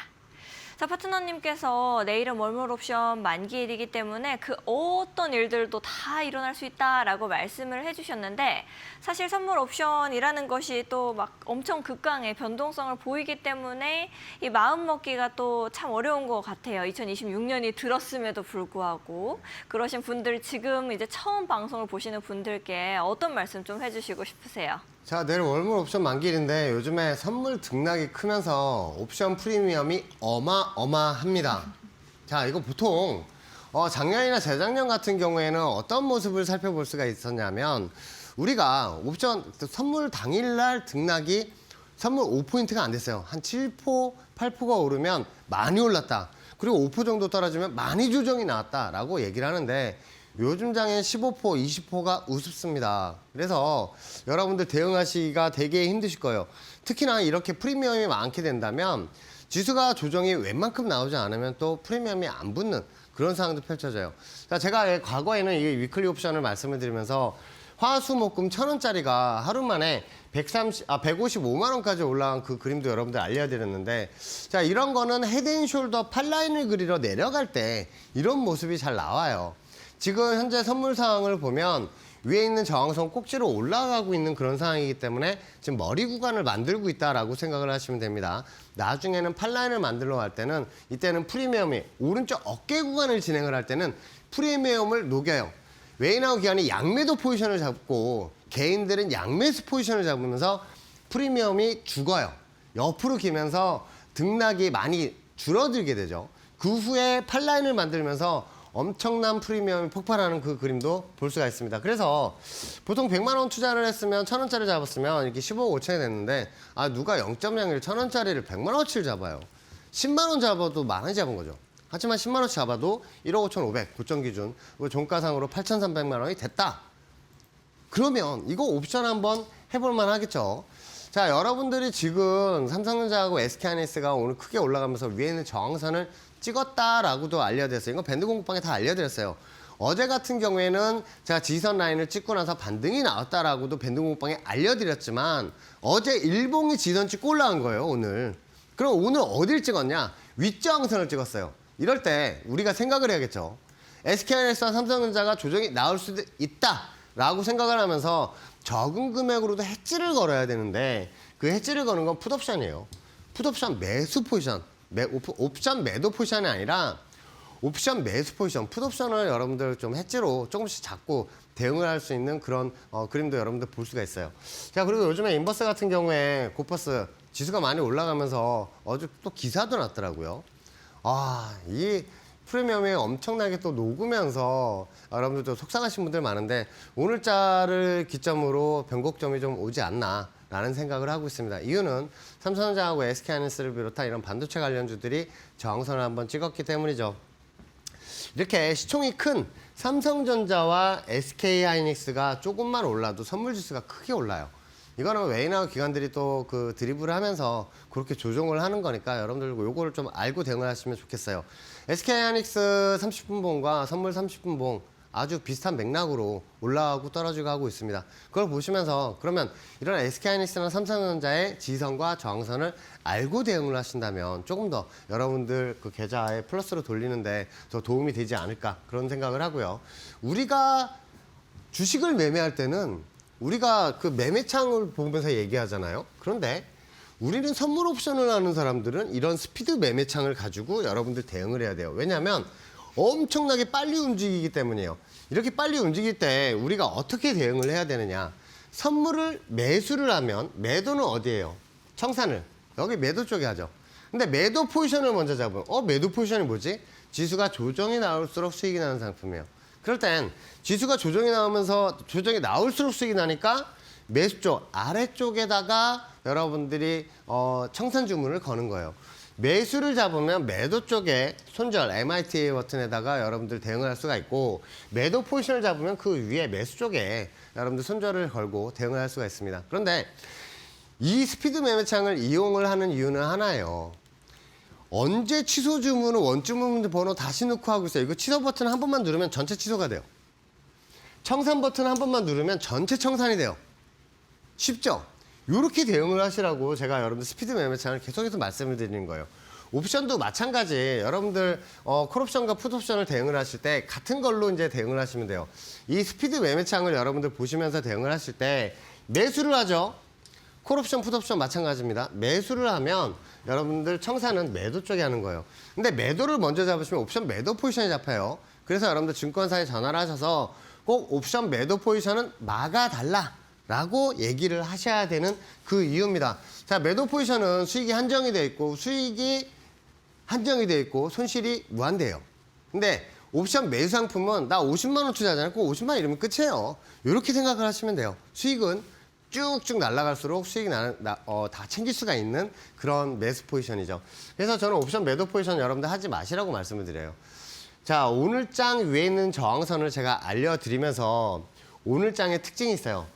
자, 파트너님께서 내일은 월물 옵션 만기일이기 때문에 그 어떤 일들도 다 일어날 수 있다라고 말씀을 해주셨는데 사실 선물 옵션이라는 것이 또 막 엄청 극강의 변동성을 보이기 때문에 이 마음 먹기가 또 참 어려운 것 같아요. 2026년이 들었음에도 불구하고 그러신 분들 지금 이제 처음 방송을 보시는 분들께 어떤 말씀 좀 해주시고 싶으세요? 자, 내일 월물 옵션 만기일인데 요즘에 선물 등락이 크면서 옵션 프리미엄이 어마어마합니다. 자, 이거 보통 작년이나 재작년 같은 경우에는 어떤 모습을 살펴볼 수가 있었냐면 우리가 옵션 선물 당일날 등락이 선물 5포인트가 안 됐어요. 한 7포, 8포가 오르면 많이 올랐다. 그리고 5포 정도 떨어지면 많이 조정이 나왔다라고 얘기를 하는데 요즘 장엔 15포, 20포가 우습습니다. 그래서 여러분들 대응하시기가 되게 힘드실 거예요. 특히나 이렇게 프리미엄이 많게 된다면 지수가 조정이 웬만큼 나오지 않으면 또 프리미엄이 안 붙는 그런 상황도 펼쳐져요. 자, 제가 과거에는 이 위클리 옵션을 말씀을 드리면서 화수목금 1,000원짜리가 하루 만에 155만 원까지 올라간 그 그림도 여러분들 알려드렸는데 자, 이런 거는 헤드앤숄더 팔라인을 그리러 내려갈 때 이런 모습이 잘 나와요. 지금 현재 선물 상황을 보면 위에 있는 저항선 꼭지로 올라가고 있는 그런 상황이기 때문에 지금 머리 구간을 만들고 있다라고 생각을 하시면 됩니다. 나중에는 팔라인을 만들러 갈 때는 이때는 프리미엄이 오른쪽 어깨 구간을 진행을 할 때는 프리미엄을 녹여요. 웨이나우 기관이 양매도 포지션을 잡고 개인들은 양매수 포지션을 잡으면서 프리미엄이 죽어요. 옆으로 기면서 등락이 많이 줄어들게 되죠. 그 후에 팔라인을 만들면서 엄청난 프리미엄이 폭발하는 그 그림도 볼 수가 있습니다. 그래서 보통 100만 원 투자를 했으면 1,000원짜리 잡았으면 이렇게 15억 5천이 됐는데 누가 0.01 1,000원짜리를 100만 원어치를 잡아요. 10만 원 잡아도 만 원이 잡은 거죠. 하지만 10만 원치 잡아도 1억 5,500 고점 기준 종가상으로 8,300만 원이 됐다. 그러면 이거 옵션 한번 해볼 만 하겠죠. 자, 여러분들이 지금 삼성전자하고 SK하이닉스가 오늘 크게 올라가면서 위에 있는 저항선을 찍었다라고도 알려드렸어요. 이거 밴드 공급방에 다 알려드렸어요. 어제 같은 경우에는 제가 지선 라인을 찍고 나서 반등이 나왔다라고도 밴드 공급방에 알려드렸지만 어제 일봉이 지선 찍고 올라간 거예요, 오늘. 그럼 오늘 어딜 찍었냐? 윗저항선을 찍었어요. 이럴 때 우리가 생각을 해야겠죠. SK하이닉스와 삼성전자가 조정이 나올 수도 있다라고 생각을 하면서 적은 금액으로도 해지를 걸어야 되는데 그 해지를 거는 건 풋옵션이에요. 풋옵션 매수 포지션. 옵션 매도 포지션이 아니라 옵션 매수 포지션, 풋옵션을 여러분들 좀 해지로 조금씩 잡고 대응을 할 수 있는 그런 그림도 여러분들 볼 수가 있어요. 자, 그리고 요즘에 인버스 같은 경우에 고퍼스 지수가 많이 올라가면서 어제 또 기사도 났더라고요. 이 프리미엄이 엄청나게 또 녹으면서 여러분들도 속상하신 분들 많은데 오늘자를 기점으로 변곡점이 좀 오지 않나 라는 생각을 하고 있습니다. 이유는 삼성전자하고 SK하이닉스를 비롯한 이런 반도체 관련주들이 저항선을 한번 찍었기 때문이죠. 이렇게 시총이 큰 삼성전자와 SK하이닉스가 조금만 올라도 선물 지수가 크게 올라요. 이거는 웨이나우 기관들이 또 그 드리블을 하면서 그렇게 조정을 하는 거니까 여러분들 요거를 좀 알고 대응을 하시면 좋겠어요. SK하이닉스 30분봉과 선물 30분봉 아주 비슷한 맥락으로 올라가고 떨어지고 하고 있습니다. 그걸 보시면서 그러면 이런 SK하이닉스나 삼성전자의 지선과 저항선을 알고 대응을 하신다면 조금 더 여러분들 그 계좌에 플러스로 돌리는데 더 도움이 되지 않을까 그런 생각을 하고요. 우리가 주식을 매매할 때는 우리가 그 매매창을 보면서 얘기하잖아요. 그런데 우리는 선물 옵션을 하는 사람들은 이런 스피드 매매창을 가지고 여러분들 대응을 해야 돼요. 왜냐하면 엄청나게 빨리 움직이기 때문이에요. 이렇게 빨리 움직일 때 우리가 어떻게 대응을 해야 되느냐. 선물을 매수를 하면 매도는 어디예요? 청산을. 여기 매도 쪽에 하죠. 근데 매도 포지션을 먼저 잡으면 매도 포지션이 뭐지? 지수가 조정이 나올수록 수익이 나는 상품이에요. 그럴 땐 지수가 조정이 나올수록 수익이 나니까 매수 쪽 아래쪽에다가 여러분들이 청산 주문을 거는 거예요. 매수를 잡으면 매도 쪽에 손절 MITA 버튼에다가 여러분들 대응을 할 수가 있고 매도 포지션을 잡으면 그 위에 매수 쪽에 여러분들 손절을 걸고 대응을 할 수가 있습니다. 그런데 이 스피드 매매창을 이용을 하는 이유는 하나예요. 언제 취소 주문을 원주문 번호 다시 넣고 하고 있어요. 이거 취소 버튼 한 번만 누르면 전체 취소가 돼요. 청산 버튼 한 번만 누르면 전체 청산이 돼요. 쉽죠? 이렇게 대응을 하시라고 제가 여러분들 스피드 매매창을 계속해서 말씀을 드리는 거예요. 옵션도 마찬가지. 여러분들 콜옵션과 풋옵션을 대응을 하실 때 같은 걸로 이제 대응을 하시면 돼요. 이 스피드 매매창을 여러분들 보시면서 대응을 하실 때 매수를 하죠. 콜옵션, 풋옵션 마찬가지입니다. 매수를 하면 여러분들 청산은 매도 쪽에 하는 거예요. 근데 매도를 먼저 잡으시면 옵션 매도 포지션이 잡혀요. 그래서 여러분들 증권사에 전화를 하셔서 꼭 옵션 매도 포지션은 막아달라 라고 얘기를 하셔야 되는 그 이유입니다. 자, 매도 포지션은 수익이 한정이 되어 있고 손실이 무한대예요. 근데 옵션 매수 상품은 나 50만 원 투자하잖아요. 꼭 50만 원 이러면 끝이에요. 이렇게 생각을 하시면 돼요. 수익은 쭉쭉 날아갈수록 수익이 다 챙길 수가 있는 그런 매수 포지션이죠. 그래서 저는 옵션 매도 포지션 여러분들 하지 마시라고 말씀을 드려요. 자, 오늘 장 위에 있는 저항선을 제가 알려드리면서 오늘 장의 특징이 있어요.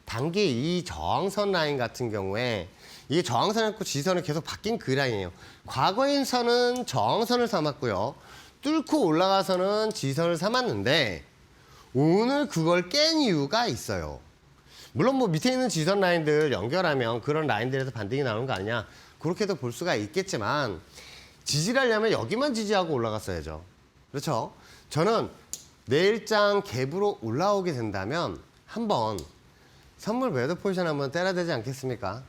단기 이 저항선 라인 같은 경우에 이 저항선을 갖고 지선은 계속 바뀐 그 라인이에요. 과거에서는 저항선을 삼았고요. 뚫고 올라가서는 지선을 삼았는데 오늘 그걸 깬 이유가 있어요. 물론 뭐 밑에 있는 지선 라인들 연결하면 그런 라인들에서 반등이 나오는 거 아니냐 그렇게도 볼 수가 있겠지만 지지를 하려면 여기만 지지하고 올라갔어야죠. 그렇죠? 저는 내일장 갭으로 올라오게 된다면 한번 선물 매도 포지션 한번 때려야 되지 않겠습니까?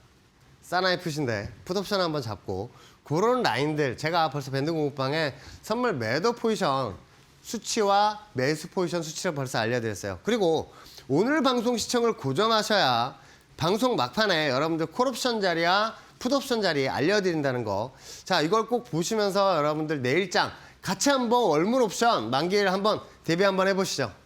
사나이 풋인데 풋옵션 한번 잡고 그런 라인들 제가 벌써 밴드 공부방에 선물 매도 포지션 수치와 매수 포지션 수치를 벌써 알려드렸어요. 그리고 오늘 방송 시청을 고정하셔야 방송 막판에 여러분들 콜옵션 자리와 풋옵션 자리 알려드린다는 거. 자, 이걸 꼭 보시면서 여러분들 내일장 같이 한번 월물 옵션 만기일 한번 대비 한번 해보시죠.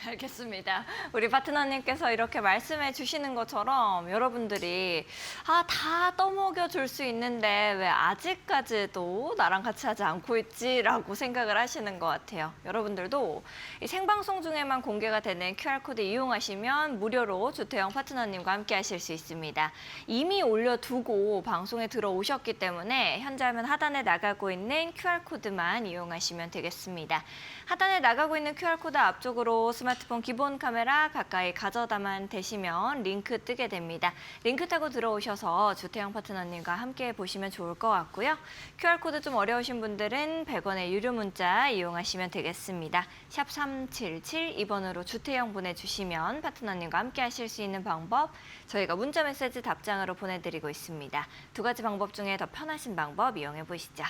알겠습니다. 우리 파트너님께서 이렇게 말씀해 주시는 것처럼 여러분들이 다 떠먹여 줄 수 있는데 왜 아직까지도 나랑 같이 하지 않고 있지라고 생각을 하시는 것 같아요. 여러분들도 이 생방송 중에만 공개가 되는 QR코드 이용하시면 무료로 주태영 파트너님과 함께 하실 수 있습니다. 이미 올려두고 방송에 들어오셨기 때문에 현재 화면 하단에 나가고 있는 QR코드만 이용하시면 되겠습니다. 하단에 나가고 있는 QR코드 앞쪽으로 스마트폰 기본 카메라 가까이 가져다만 대시면 링크 뜨게 됩니다. 링크 타고 들어오셔서 주태영 파트너님과 함께 보시면 좋을 것 같고요. QR코드 좀 어려우신 분들은 100원의 유료 문자 이용하시면 되겠습니다. 샵 3772번으로 주태영 보내주시면 파트너님과 함께 하실 수 있는 방법 저희가 문자 메시지 답장으로 보내드리고 있습니다. 두 가지 방법 중에 더 편하신 방법 이용해 보시죠.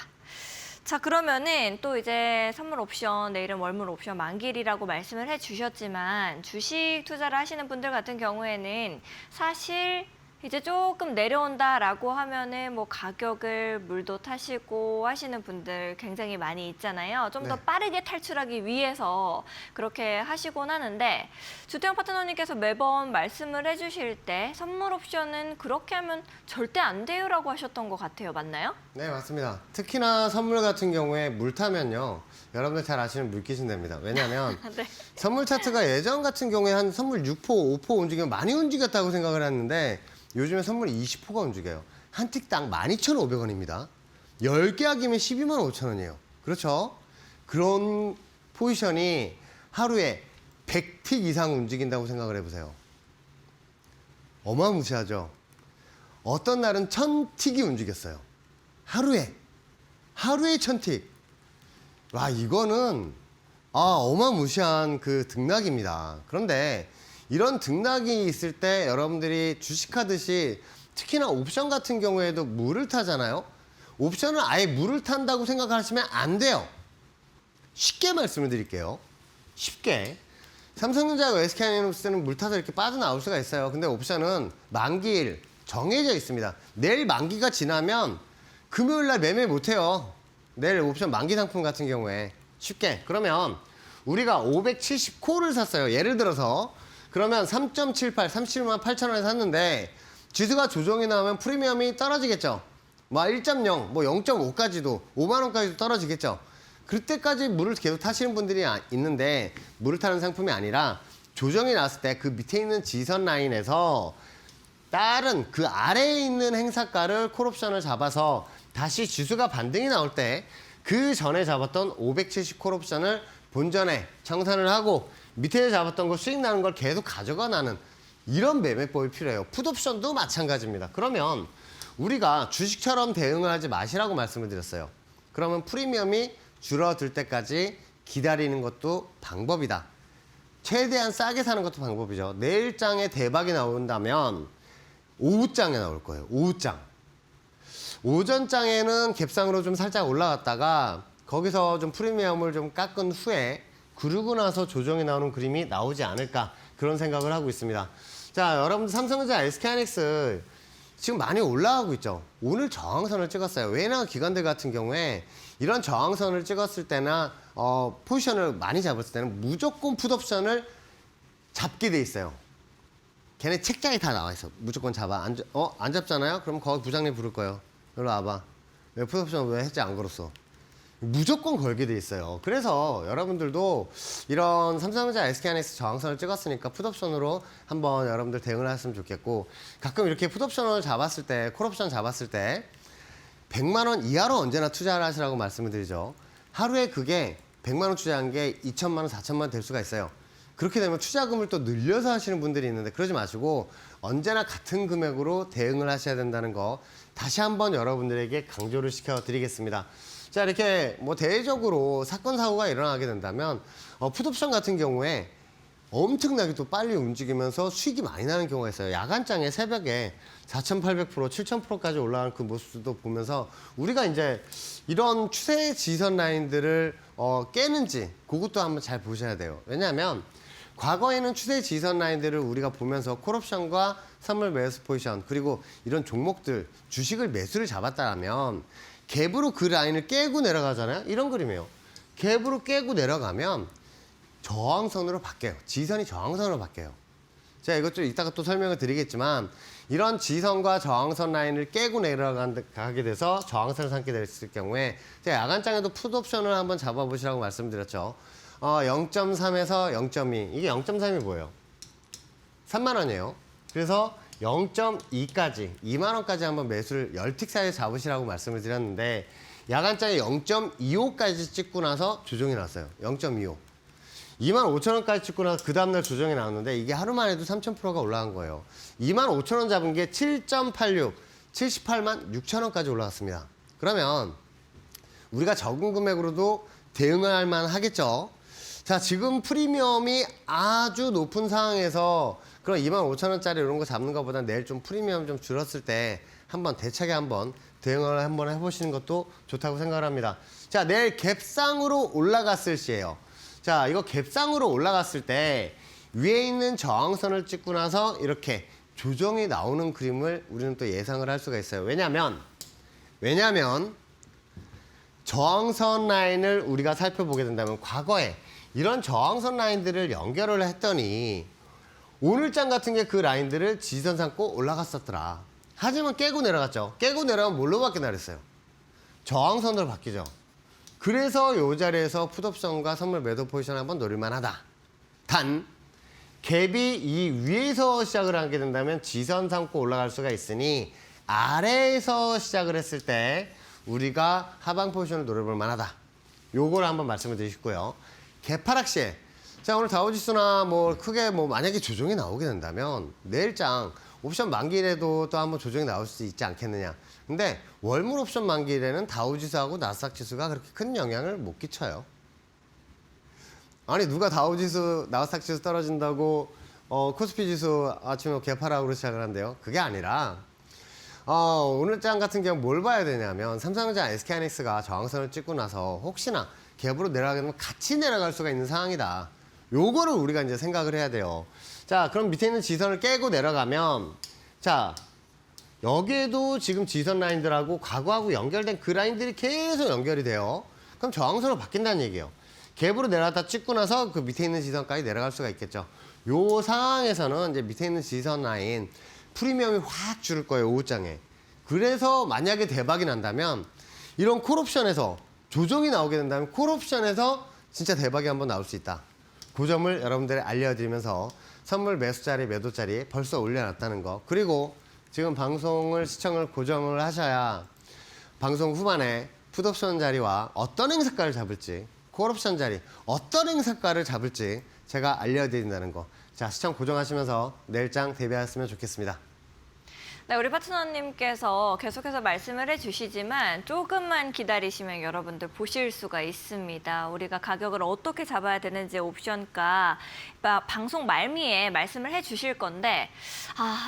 자, 그러면은 또 이제 선물 옵션, 내일은 월물 옵션 만기일이라고 말씀을 해주셨지만 주식 투자를 하시는 분들 같은 경우에는 사실 이제 조금 내려온다라고 하면은 뭐 가격을 물도 타시고 하시는 분들 굉장히 많이 있잖아요. 좀 더 네. 빠르게 탈출하기 위해서 그렇게 하시곤 하는데 주태영 파트너님께서 매번 말씀을 해주실 때 선물 옵션은 그렇게 하면 절대 안 돼요라고 하셨던 것 같아요. 맞나요? 네, 맞습니다. 특히나 선물 같은 경우에 물 타면요. 여러분들 잘 아시는 물귀신됩니다. 왜냐하면 네. 선물 차트가 예전 같은 경우에 한 선물 6%, 5% 움직이면 많이 움직였다고 생각을 했는데 요즘에 선물이 20%가 움직여요. 한 틱당 12,500원입니다. 10개 하기면 12만 5천 원이에요. 그렇죠? 그런 포지션이 하루에 100틱 이상 움직인다고 생각을 해보세요. 어마무시하죠? 어떤 날은 1000틱이 움직였어요. 하루에 1000틱. 와, 이거는 어마무시한 그 등락입니다. 그런데 이런 등락이 있을 때 여러분들이 주식하듯이 특히나 옵션 같은 경우에도 물을 타잖아요. 옵션을 아예 물을 탄다고 생각하시면 안 돼요. 쉽게 말씀을 드릴게요. 쉽게. 삼성전자와 SK하이닉스는 물 타서 이렇게 빠져나올 수가 있어요. 근데 옵션은 만기일 정해져 있습니다. 내일 만기가 지나면 금요일 날 매매 못 해요. 내일 옵션 만기 상품 같은 경우에. 쉽게. 그러면 우리가 570콜을 샀어요. 예를 들어서. 그러면 3.78, 37만 8천 원에 샀는데 지수가 조정이 나오면 프리미엄이 떨어지겠죠. 뭐 1.0, 뭐 0.5까지도 5만 원까지도 떨어지겠죠. 그때까지 물을 계속 타시는 분들이 있는데 물을 타는 상품이 아니라 조정이 났을 때 그 밑에 있는 지선 라인에서 다른 그 아래에 있는 행사가를 콜옵션을 잡아서 다시 지수가 반등이 나올 때 그 전에 잡았던 570 콜옵션을 본전에 청산을 하고 밑에 잡았던 거 수익 나는 걸 계속 가져가 나는 이런 매매법이 필요해요. 풋옵션도 마찬가지입니다. 그러면 우리가 주식처럼 대응을 하지 마시라고 말씀을 드렸어요. 그러면 프리미엄이 줄어들 때까지 기다리는 것도 방법이다. 최대한 싸게 사는 것도 방법이죠. 내일장에 대박이 나온다면 오후장에 나올 거예요. 오후장. 오전장에는 갭상으로 좀 살짝 올라갔다가 거기서 좀 프리미엄을 좀 깎은 후에 그러고 나서 조정이 나오는 그림이 나오지 않을까 그런 생각을 하고 있습니다. 자, 여러분들 삼성전자, SK하이닉스 지금 많이 올라가고 있죠. 오늘 저항선을 찍었어요. 외나 기관들 같은 경우에 이런 저항선을 찍었을 때나 포지션을 많이 잡았을 때는 무조건 풋옵션을 잡게 돼 있어요. 걔네 책장에 다 나와 있어. 무조건 잡아. 안 잡잖아요? 그럼 거기 부장님 부를 거예요. 일로 와봐. 왜 풋옵션 왜 했지 안 걸었어? 무조건 걸게 돼 있어요. 그래서 여러분들도 이런 삼성전자, SK하이닉스 저항선을 찍었으니까 풋옵션으로 한번 여러분들 대응을 했으면 좋겠고 가끔 이렇게 풋옵션을 잡았을 때, 콜옵션 잡았을 때 100만 원 이하로 언제나 투자를 하시라고 말씀을 드리죠. 하루에 그게 100만 원 투자한 게 2천만 원, 4천만 원 될 수가 있어요. 그렇게 되면 투자금을 또 늘려서 하시는 분들이 있는데 그러지 마시고 언제나 같은 금액으로 대응을 하셔야 된다는 거 다시 한번 여러분들에게 강조를 시켜드리겠습니다. 자, 이렇게 뭐 대외적으로 사건 사고가 일어나게 된다면 풋옵션 같은 경우에 엄청나게 또 빨리 움직이면서 수익이 많이 나는 경우가 있어요. 야간장에 새벽에 4,800%, 7,000%까지 올라가는 그 모습도 보면서 우리가 이제 이런 추세 지선 라인들을 깨는지 그것도 한번 잘 보셔야 돼요. 왜냐하면 과거에는 추세 지선 라인들을 우리가 보면서 콜옵션과 선물 매수 포지션 그리고 이런 종목들 주식을 매수를 잡았다면 갭으로 그 라인을 깨고 내려가잖아요. 이런 그림이에요. 갭으로 깨고 내려가면 저항선으로 바뀌어요. 지선이 저항선으로 바뀌어요. 제가 이것 좀 이따가 또 설명을 드리겠지만 이런 지선과 저항선 라인을 깨고 내려가게 돼서 저항선을 삼게 됐을 경우에 제가 야간장에도 풋옵션을 한번 잡아보시라고 말씀드렸죠. 0.3에서 0.2 이게 0.3이 뭐예요? 3만 원이에요. 그래서 0.2까지 2만 원까지 한번 매수를 10틱 사이에 잡으시라고 말씀을 드렸는데 야간장에 0.25까지 찍고 나서 조정이 났어요. 0.25 25,000원까지 찍고 나서 그 다음날 조정이 나왔는데 이게 하루만 해도 3,000%가 올라간 거예요. 25,000원 잡은 게 7.86, 78만 6천원까지 올라갔습니다. 그러면 우리가 적은 금액으로도 대응을 할 만 하겠죠. 자, 지금 프리미엄이 아주 높은 상황에서 그럼 25,000원짜리 이런 거 잡는 것보다 내일 좀 프리미엄 좀 줄었을 때 한번 대차게 한번 대응을 한번 해보시는 것도 좋다고 생각을 합니다. 자, 내일 갭상으로 올라갔을 시에요. 자, 이거 갭상으로 올라갔을 때 위에 있는 저항선을 찍고 나서 이렇게 조정이 나오는 그림을 우리는 또 예상을 할 수가 있어요. 왜냐면 저항선 라인을 우리가 살펴보게 된다면 과거에 이런 저항선 라인들을 연결을 했더니 오늘장 같은 게 그 라인들을 지선 삼고 올라갔었더라. 하지만 깨고 내려갔죠. 깨고 내려가면 뭘로 바뀌나 그랬어요? 저항선으로 바뀌죠. 그래서 이 자리에서 풋옵션과 선물 매도 포지션 한번 노릴만 하다. 단 갭이 이 위에서 시작을 하게 된다면 지선 삼고 올라갈 수가 있으니 아래에서 시작을 했을 때 우리가 하방 포지션을 노려볼 만하다. 요거를 한번 말씀을 드리고요. 개파락 시에 자, 오늘 다우지수나 뭐 크게 뭐 만약에 조정이 나오게 된다면 내일장 옵션 만기일에도 또 한번 조정이 나올 수 있지 않겠느냐. 근데 월물 옵션 만기일에는 다우지수하고 나스닥 지수가 그렇게 큰 영향을 못 끼쳐요. 아니 누가 다우지수, 나스닥 지수 떨어진다고 코스피 지수 아침에 개파락으로 시작을 한대요. 그게 아니라 오늘장 같은 경우 뭘 봐야 되냐면 삼성전자, SK하이닉스가 저항선을 찍고 나서 혹시나 갭으로 내려가게 되면 같이 내려갈 수가 있는 상황이다. 요거를 우리가 이제 생각을 해야 돼요. 자, 그럼 밑에 있는 지선을 깨고 내려가면 자, 여기에도 지금 지선 라인들하고 과거하고 연결된 그 라인들이 계속 연결이 돼요. 그럼 저항선으로 바뀐다는 얘기예요. 갭으로 내려갔다 찍고 나서 그 밑에 있는 지선까지 내려갈 수가 있겠죠. 요 상황에서는 이제 밑에 있는 지선 라인 프리미엄이 확 줄을 거예요. 오후장에. 그래서 만약에 대박이 난다면 이런 콜옵션에서 조정이 나오게 된다면 콜옵션에서 진짜 대박이 한번 나올 수 있다. 그 점을 여러분들이 알려드리면서 선물 매수자리, 매도자리 벌써 올려놨다는 거. 그리고 지금 방송을 시청을 고정을 하셔야 방송 후반에 풋옵션 자리와 어떤 행사가를 잡을지, 콜옵션 자리 어떤 행사가를 잡을지 제가 알려드린다는 거. 자, 시청 고정하시면서 내일장 대비하셨으면 좋겠습니다. 네, 우리 파트너님께서 계속해서 말씀을 해주시지만 조금만 기다리시면 여러분들 보실 수가 있습니다. 우리가 가격을 어떻게 잡아야 되는지 옵션가 방송 말미에 말씀을 해주실 건데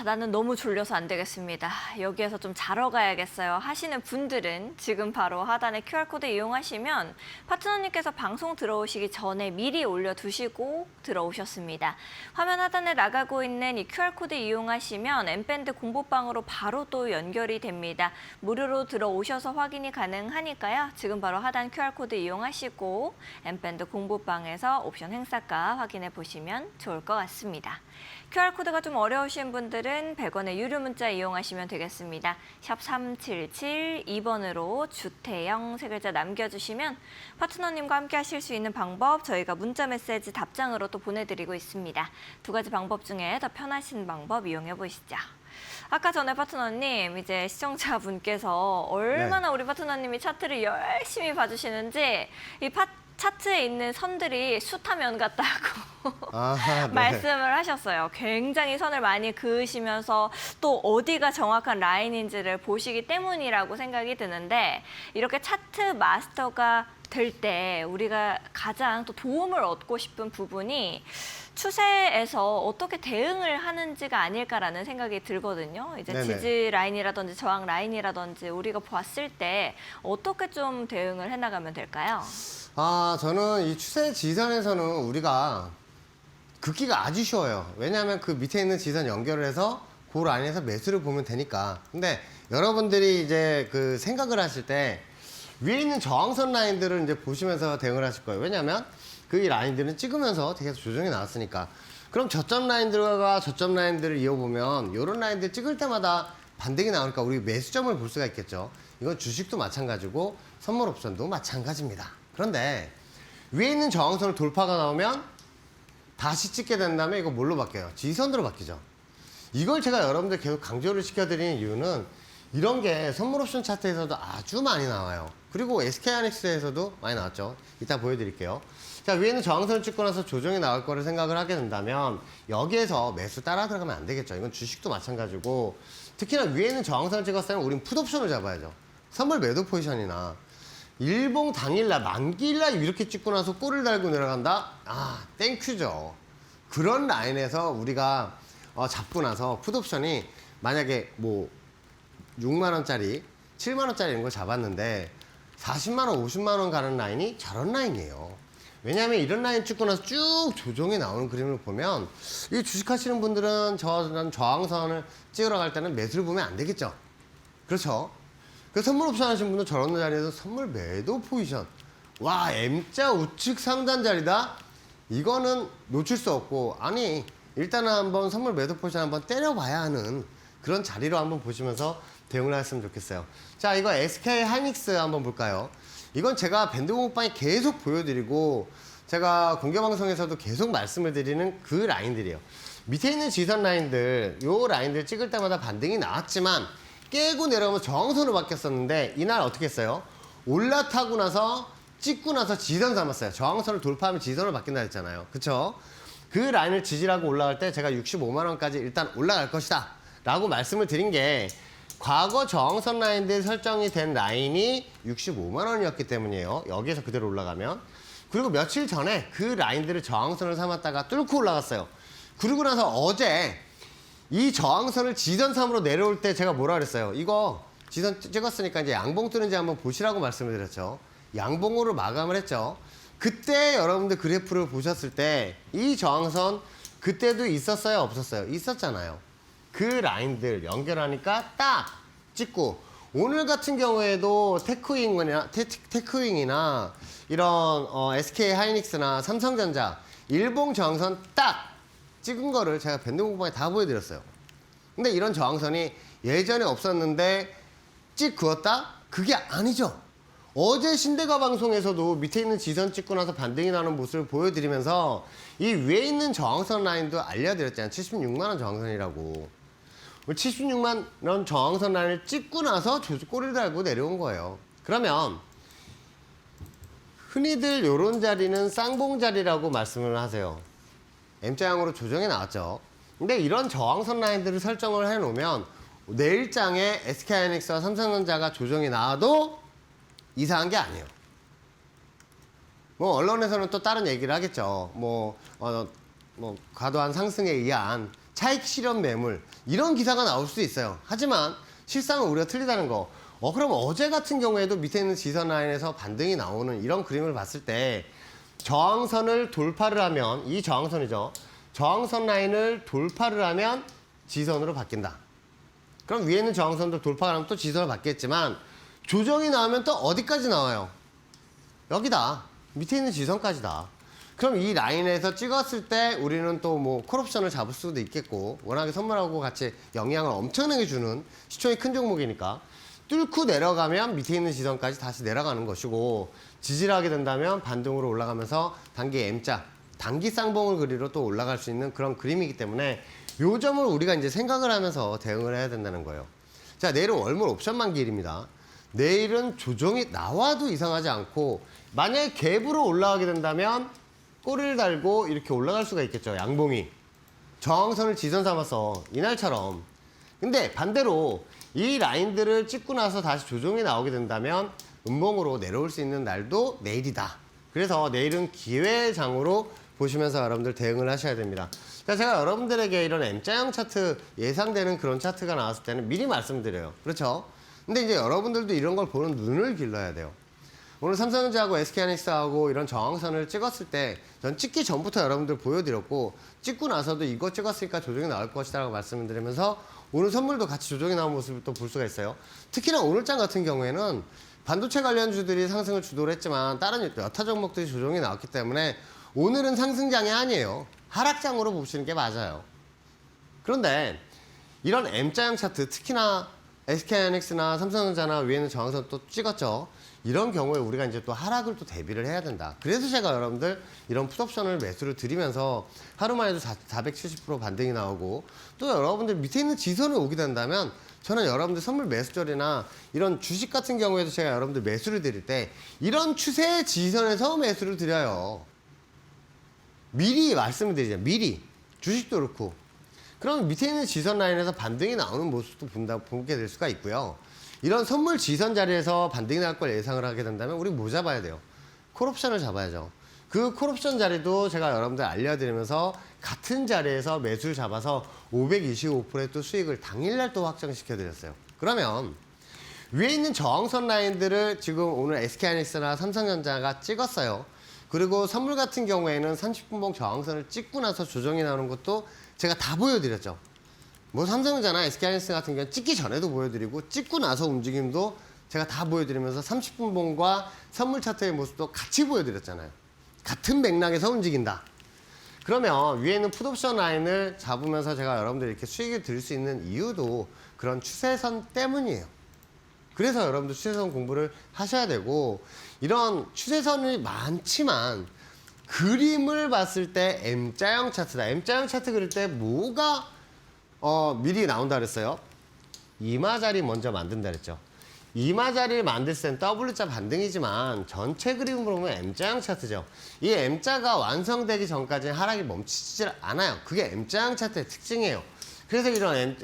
나는 너무 졸려서 안 되겠습니다. 여기에서 좀 자러 가야겠어요 하시는 분들은 지금 바로 하단에 QR코드 이용하시면 파트너님께서 방송 들어오시기 전에 미리 올려두시고 들어오셨습니다. 화면 하단에 나가고 있는 이 QR코드 이용하시면 엠밴드 공부방 으로 바로 또 연결이 됩니다. 무료로 들어오셔서 확인이 가능하니까요. 지금 바로 하단 QR코드 이용하시고 엠밴드 공부방에서 옵션 행사가 확인해 보시면 좋을 것 같습니다. QR코드가 좀 어려우신 분들은 100원의 유료 문자 이용하시면 되겠습니다. 샵 377 2번으로 주태영 세 글자 남겨주시면 파트너님과 함께 하실 수 있는 방법 저희가 문자 메시지 답장으로 또 보내드리고 있습니다. 두 가지 방법 중에 더 편하신 방법 이용해 보시죠. 아까 전에 파트너님 이제 시청자분께서 얼마나 우리 파트너님이 차트를 열심히 봐주시는지 이 차트에 있는 선들이 숱하면 같다고 네. 말씀을 하셨어요. 굉장히 선을 많이 그으시면서 또 어디가 정확한 라인인지를 보시기 때문이라고 생각이 드는데 이렇게 차트 마스터가 될 때 우리가 가장 또 도움을 얻고 싶은 부분이 추세에서 어떻게 대응을 하는지가 아닐까라는 생각이 들거든요. 이제 네네. 지지 라인이라든지 저항 라인이라든지 우리가 봤을 때 어떻게 좀 대응을 해나가면 될까요? 저는 이 추세 지선에서는 우리가 긋기가 아주 쉬워요. 왜냐하면 그 밑에 있는 지선 연결을 해서 그 라인에서 매수를 보면 되니까. 근데 여러분들이 이제 그 생각을 하실 때 위에 있는 저항선 라인들을 이제 보시면서 대응을 하실 거예요. 왜냐하면 그 라인들은 찍으면서 계속 조정이 나왔으니까. 그럼 저점 라인들과 저점 라인들을 이어보면 이런 라인들 찍을 때마다 반등이 나오니까 우리 매수점을 볼 수가 있겠죠. 이건 주식도 마찬가지고 선물 옵션도 마찬가지입니다. 그런데 위에 있는 저항선을 돌파가 나오면 다시 찍게 된다면 이거 뭘로 바뀌어요? 지선으로 바뀌죠. 이걸 제가 여러분들 계속 강조를 시켜드리는 이유는 이런 게 선물 옵션 차트에서도 아주 많이 나와요. 그리고 SK하이닉스에서도 많이 나왔죠. 이따 보여드릴게요. 자, 위에는 저항선을 찍고 나서 조정이 나올 거를 생각을 하게 된다면 여기에서 매수 따라 들어가면 안 되겠죠. 이건 주식도 마찬가지고 특히나 위에는 저항선을 찍었을 때는 우린 풋옵션을 잡아야죠. 선물 매도 포지션이나 일봉 당일날 만기일날 이렇게 찍고 나서 꼬리를 달고 내려간다? 땡큐죠. 그런 라인에서 우리가 잡고 나서 풋옵션이 만약에 뭐 6만 원짜리 7만 원짜리 이런 걸 잡았는데 40만 원 50만 원 가는 라인이 저런 라인이에요. 왜냐하면 이런 라인 찍고 나서 쭉 조정이 나오는 그림을 보면 이 주식하시는 분들은 저런 저항선을 찍으러 갈 때는 매수를 보면 안 되겠죠. 그렇죠. 그 선물 옵션 하시는 분들 저런 자리에서 선물 매도 포지션. 와, M자 우측 상단 자리다? 이거는 놓칠 수 없고, 아니, 일단은 한번 선물 매도 포지션 한번 때려봐야 하는 그런 자리로 한번 보시면서 대응을 하셨으면 좋겠어요. 자, 이거 SK하이닉스 한번 볼까요? 이건 제가 밴드 공방에 계속 보여드리고, 제가 공개방송에서도 계속 말씀을 드리는 그 라인들이에요. 밑에 있는 지선 라인들, 요 라인들 찍을 때마다 반등이 나왔지만, 깨고 내려오면 저항선으로 바뀌었었는데 이날 어떻게 했어요? 올라타고 나서 찍고 나서 지선 삼았어요. 저항선을 돌파하면 지선으로 바뀐다 했잖아요. 그쵸? 그 라인을 지지라고 올라갈 때 제가 65만 원까지 일단 올라갈 것이다 라고 말씀을 드린 게 과거 저항선 라인들 설정이 된 라인이 65만 원이었기 때문이에요. 여기에서 그대로 올라가면. 그리고 며칠 전에 그 라인들을 저항선을 삼았다가 뚫고 올라갔어요. 그러고 나서 어제 이 저항선을 지선 3으로 내려올 때 제가 뭐라 그랬어요? 이거 지선 찍었으니까 이제 양봉 뜨는지 한번 보시라고 말씀을 드렸죠. 양봉으로 마감을 했죠. 그때 여러분들 그래프를 보셨을 때 이 저항선 그때도 있었어요? 없었어요? 있었잖아요. 그 라인들 연결하니까 딱 찍고 오늘 같은 경우에도 테크윙이나 이런 SK하이닉스나 삼성전자 일봉 저항선 딱 찍은 거를 제가 밴드 공방에 다 보여드렸어요. 근데 이런 저항선이 예전에 없었는데 찍 그었다? 그게 아니죠. 어제 신대가 방송에서도 밑에 있는 지선 찍고 나서 반등이 나는 모습을 보여드리면서 이 위에 있는 저항선 라인도 알려드렸잖아요. 76만 원 저항선이라고. 76만 원 저항선 라인을 찍고 나서 꼬리를 달고 내려온 거예요. 그러면 흔히들 이런 자리는 쌍봉 자리라고 말씀을 하세요. M자형으로 조정이 나왔죠. 근데 이런 저항선 라인들을 설정을 해놓으면 내일장에 SK하이닉스와 삼성전자가 조정이 나와도 이상한 게 아니에요. 뭐 언론에서는 또 다른 얘기를 하겠죠. 과도한 상승에 의한 차익 실현 매물 이런 기사가 나올 수 있어요. 하지만 실상은 우리가 틀리다는 거. 그럼 어제 같은 경우에도 밑에 있는 지선 라인에서 반등이 나오는 이런 그림을 봤을 때 저항선을 돌파를 하면 이 저항선이죠. 저항선 라인을 돌파를 하면 지선으로 바뀐다. 그럼 위에 있는 저항선도 돌파를 하면 또 지선으로 바뀌겠지만 조정이 나오면 또 어디까지 나와요? 여기다. 밑에 있는 지선까지다. 그럼 이 라인에서 찍었을 때 우리는 또 뭐 콜옵션을 잡을 수도 있겠고 워낙에 선물하고 같이 영향을 엄청나게 주는 시총이 큰 종목이니까 뚫고 내려가면 밑에 있는 지선까지 다시 내려가는 것이고 지지를 하게 된다면 반등으로 올라가면서 단기 M자, 단기 쌍봉을 그리로 또 올라갈 수 있는 그런 그림이기 때문에 요 점을 우리가 이제 생각을 하면서 대응을 해야 된다는 거예요. 자, 내일은 월물 옵션 만기일입니다. 내일은 조정이 나와도 이상하지 않고 만약에 갭으로 올라가게 된다면 꼬리를 달고 이렇게 올라갈 수가 있겠죠. 양봉이. 저항선을 지선 삼아서 이날처럼. 근데 반대로 이 라인들을 찍고 나서 다시 조정이 나오게 된다면 음봉으로 내려올 수 있는 날도 내일이다. 그래서 내일은 기회장으로 보시면서 여러분들 대응을 하셔야 됩니다. 자, 제가 여러분들에게 이런 M자형 차트 예상되는 그런 차트가 나왔을 때는 미리 말씀드려요. 그렇죠? 근데 이제 여러분들도 이런 걸 보는 눈을 길러야 돼요. 오늘 삼성전자하고 SK하이닉스하고 이런 저항선을 찍었을 때 전 찍기 전부터 여러분들 보여드렸고 찍고 나서도 이거 찍었으니까 조정이 나올 것이다 라고 말씀을 드리면서 오늘 선물도 같이 조정이 나온 모습을 또 볼 수가 있어요. 특히나 오늘장 같은 경우에는 반도체 관련주들이 상승을 주도를 했지만 다른 여타 종목들이 조정이 나왔기 때문에 오늘은 상승장이 아니에요. 하락장으로 보시는 게 맞아요. 그런데 이런 M자형 차트, 특히나 SK하이닉스나 삼성전자나 위에는 저항선 또 찍었죠. 이런 경우에 우리가 이제 또 하락을 또 대비를 해야 된다. 그래서 제가 여러분들 이런 풋옵션을 매수를 드리면서 하루만 해도 470% 반등이 나오고 또 여러분들 밑에 있는 지선을 오게 된다면 저는 여러분들 선물 매수절이나 이런 주식 같은 경우에도 제가 여러분들 매수를 드릴 때 이런 추세의 지선에서 매수를 드려요. 미리 말씀을 드리죠. 미리. 주식도 그렇고. 그럼 밑에 있는 지선 라인에서 반등이 나오는 모습도 보게 될 수가 있고요. 이런 선물 지선 자리에서 반등이 나올 걸 예상을 하게 된다면 우리 뭐 잡아야 돼요? 콜옵션을 잡아야죠. 그 콜옵션 자리도 제가 여러분들 알려드리면서 같은 자리에서 매수를 잡아서 525%의 또 수익을 당일날 또 확정시켜드렸어요. 그러면 위에 있는 저항선 라인들을 지금 오늘 SK하이닉스나 삼성전자가 찍었어요. 그리고 선물 같은 경우에는 30분봉 저항선을 찍고 나서 조정이 나오는 것도 제가 다 보여드렸죠. 뭐 삼성전자나 SK하이닉스 같은 경우는 찍기 전에도 보여드리고 찍고 나서 움직임도 제가 다 보여드리면서 30분봉과 선물 차트의 모습도 같이 보여드렸잖아요. 같은 맥락에서 움직인다. 그러면 위에 있는 풋옵션 라인을 잡으면서 제가 여러분들 이렇게 수익을 드릴 수 있는 이유도 그런 추세선 때문이에요. 그래서 여러분들 추세선 공부를 하셔야 되고 이런 추세선이 많지만 그림을 봤을 때 M자형 차트다. M자형 차트 그릴 때 뭐가 미리 나온다 그랬어요? 이마자리 먼저 만든다 그랬죠. 이마자리를 만들 땐 W자 반등이지만 전체 그림으로 보면 M자형 차트죠. 이 M자가 완성되기 전까지는 하락이 멈추질 않아요. 그게 M자형 차트의 특징이에요. 그래서 이런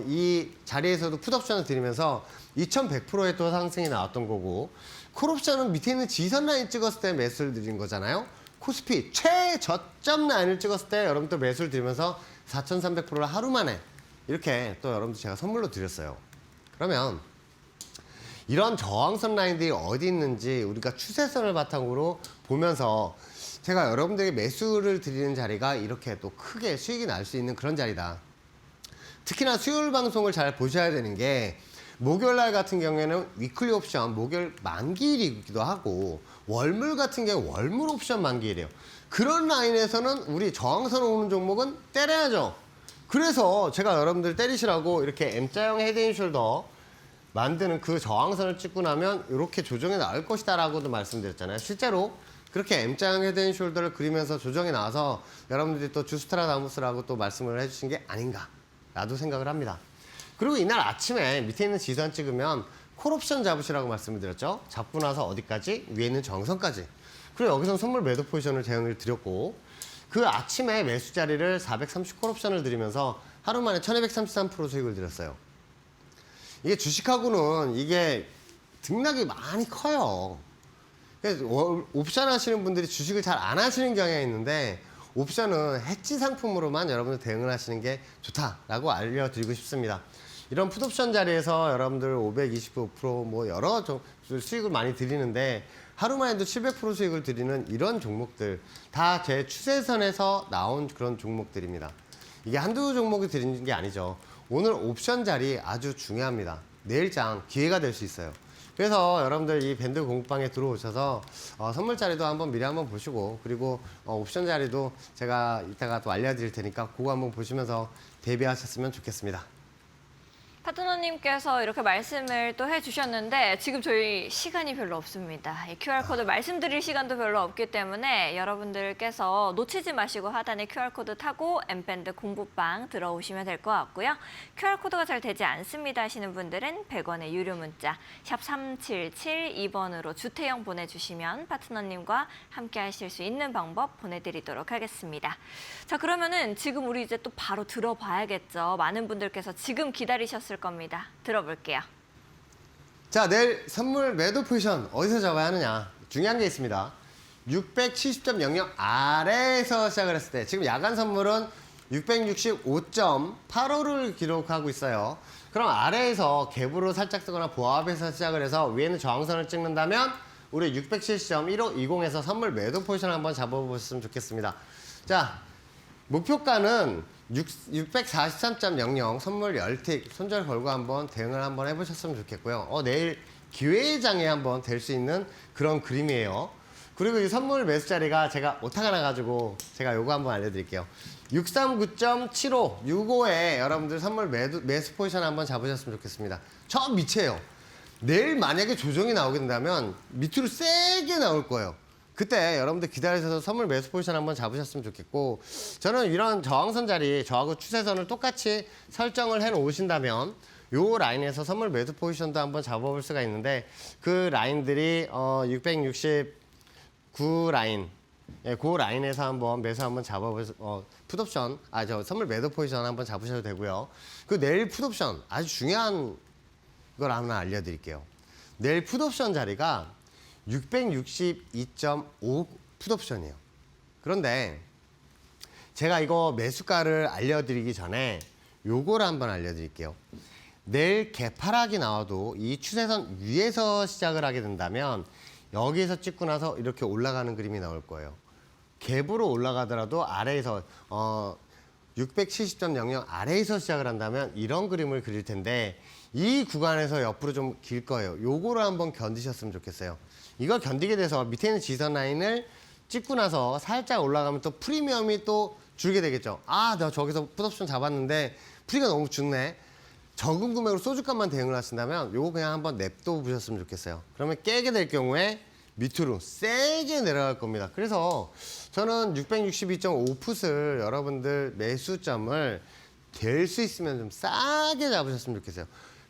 이 자리에서도 풋옵션을 드리면서 2100%의 또 상승이 나왔던 거고 콜옵션은 밑에 있는 지선 라인 찍었을 때 매수를 드린 거잖아요. 코스피 최저점 라인을 찍었을 때 여러분들 매수를 드리면서 4300%를 하루 만에 이렇게 또 여러분들 제가 선물로 드렸어요. 그러면 이런 저항선 라인들이 어디 있는지 우리가 추세선을 바탕으로 보면서 제가 여러분들에게 매수를 드리는 자리가 이렇게 또 크게 수익이 날 수 있는 그런 자리다. 특히나 수요일 방송을 잘 보셔야 되는 게 목요일 날 같은 경우에는 위클리 옵션 목요일 만기일이기도 하고 월물 같은 경우 월물 옵션 만기일이에요. 그런 라인에서는 우리 저항선 오는 종목은 때려야죠. 그래서 제가 여러분들 때리시라고 이렇게 M자형 헤드앤숄더 만드는 그 저항선을 찍고 나면 이렇게 조정이 나올 것이다 라고도 말씀드렸잖아요. 실제로 그렇게 M자형 헤드앤숄더를 그리면서 조정이 나와서 여러분들이 또 주스트라다무스라고 또 말씀을 해주신 게 아닌가 라도 생각을 합니다. 그리고 이날 아침에 밑에 있는 지선 찍으면 콜옵션 잡으시라고 말씀을 드렸죠. 잡고 나서 어디까지? 위에 있는 정선까지. 그리고 여기서 선물 매도 포지션을 대응을 드렸고 그 아침에 매수 자리를 430 콜옵션을 드리면서 하루 만에 1233% 수익을 드렸어요. 이게 주식하고는 이게 등락이 많이 커요. 그래서 옵션 하시는 분들이 주식을 잘 안 하시는 경향이 있는데 옵션은 해지 상품으로만 여러분들 대응을 하시는 게 좋다라고 알려드리고 싶습니다. 이런 풋옵션 자리에서 여러분들 525%뭐 여러 수익을 많이 드리는데 하루만 해도 700% 수익을 드리는 이런 종목들 다 제 추세선에서 나온 그런 종목들입니다. 이게 한두 종목이 드리는 게 아니죠. 오늘 옵션 자리 아주 중요합니다. 내일장 기회가 될 수 있어요. 그래서 여러분들 이 밴드 공부방에 들어오셔서 선물 자리도 한번 미리 한번 보시고 그리고 옵션 자리도 제가 이따가 또 알려드릴 테니까 그거 한번 보시면서 대비하셨으면 좋겠습니다. 파트너님께서 이렇게 말씀을 또 해주셨는데 지금 저희 시간이 별로 없습니다. 이 QR코드 말씀드릴 시간도 별로 없기 때문에 여러분들께서 놓치지 마시고 하단에 QR코드 타고 엠밴드 공부방 들어오시면 될 것 같고요. QR코드가 잘 되지 않습니다 하시는 분들은 100원의 유료 문자 샵 3772번으로 주태영 보내주시면 파트너님과 함께 하실 수 있는 방법 보내드리도록 하겠습니다. 자, 그러면은 지금 우리 이제 또 바로 들어봐야겠죠. 많은 분들께서 지금 기다리셨을 겁니다. 들어볼게요. 자, 내일 선물 매도 포지션 어디서 잡아야 하느냐? 중요한 게 있습니다. 670.00 아래에서 시작을 했을 때 지금 야간 선물은 665.85를 기록하고 있어요. 그럼 아래에서 갭으로 살짝 뜨거나 보합에서 시작을 해서 위에는 저항선을 찍는다면 우리 670.1520에서 선물 매도 포지션 한번 잡아보셨으면 좋겠습니다. 자, 목표가는 643.00 선물 10틱 손절 걸고 한번 대응을 한번 해보셨으면 좋겠고요. 내일 기회의 장에 한번 될 수 있는 그런 그림이에요. 그리고 이 선물 매수 자리가 제가 오타가 나가지고 제가 요거 한번 알려드릴게요. 639.75, 65에 여러분들 선물 매수 포지션 한번 잡으셨으면 좋겠습니다. 저 밑이에요. 내일 만약에 조정이 나오게 된다면 밑으로 세게 나올 거예요. 그때 여러분들 기다리셔서 선물 매수 포지션 한번 잡으셨으면 좋겠고, 저는 이런 저항선 자리, 저하고 추세선을 똑같이 설정을 해 놓으신다면 요 라인에서 선물 매수 포지션도 한번 잡아볼 수가 있는데, 그 라인들이 669 라인, 예, 그 라인에서 한번 매수 한번 잡아보셔서 풋옵션, 선물 매도 포지션 한번 잡으셔도 되고요. 그 내일 풋옵션 아주 중요한 걸 하나 알려드릴게요. 내일 풋옵션 자리가 662.5 풋옵션이에요. 그런데 제가 이거 매수가를 알려드리기 전에 요거를 한번 알려드릴게요. 내일 개파락이 나와도 이 추세선 위에서 시작을 하게 된다면 여기에서 찍고 나서 이렇게 올라가는 그림이 나올 거예요. 갭으로 올라가더라도 아래에서 670.00 아래에서 시작을 한다면 이런 그림을 그릴 텐데, 이 구간에서 옆으로 좀 길 거예요. 요거를 한번 견디셨으면 좋겠어요. 이걸 견디게 돼서 밑에 있는 지선 라인을 찍고 나서 살짝 올라가면 또 프리미엄이 또 줄게 되겠죠. 내가 저기서 풋옵션 잡았는데 프리가 너무 죽네. 적은 금액으로 소주값만 대응을 하신다면 요거 그냥 한번 냅둬 보셨으면 좋겠어요. 그러면 깨게 될 경우에 밑으로 세게 내려갈 겁니다. 그래서 저는 662.5풋을 여러분들 매수점을 될 수 있으면 좀 싸게 잡으셨으면 좋겠어요.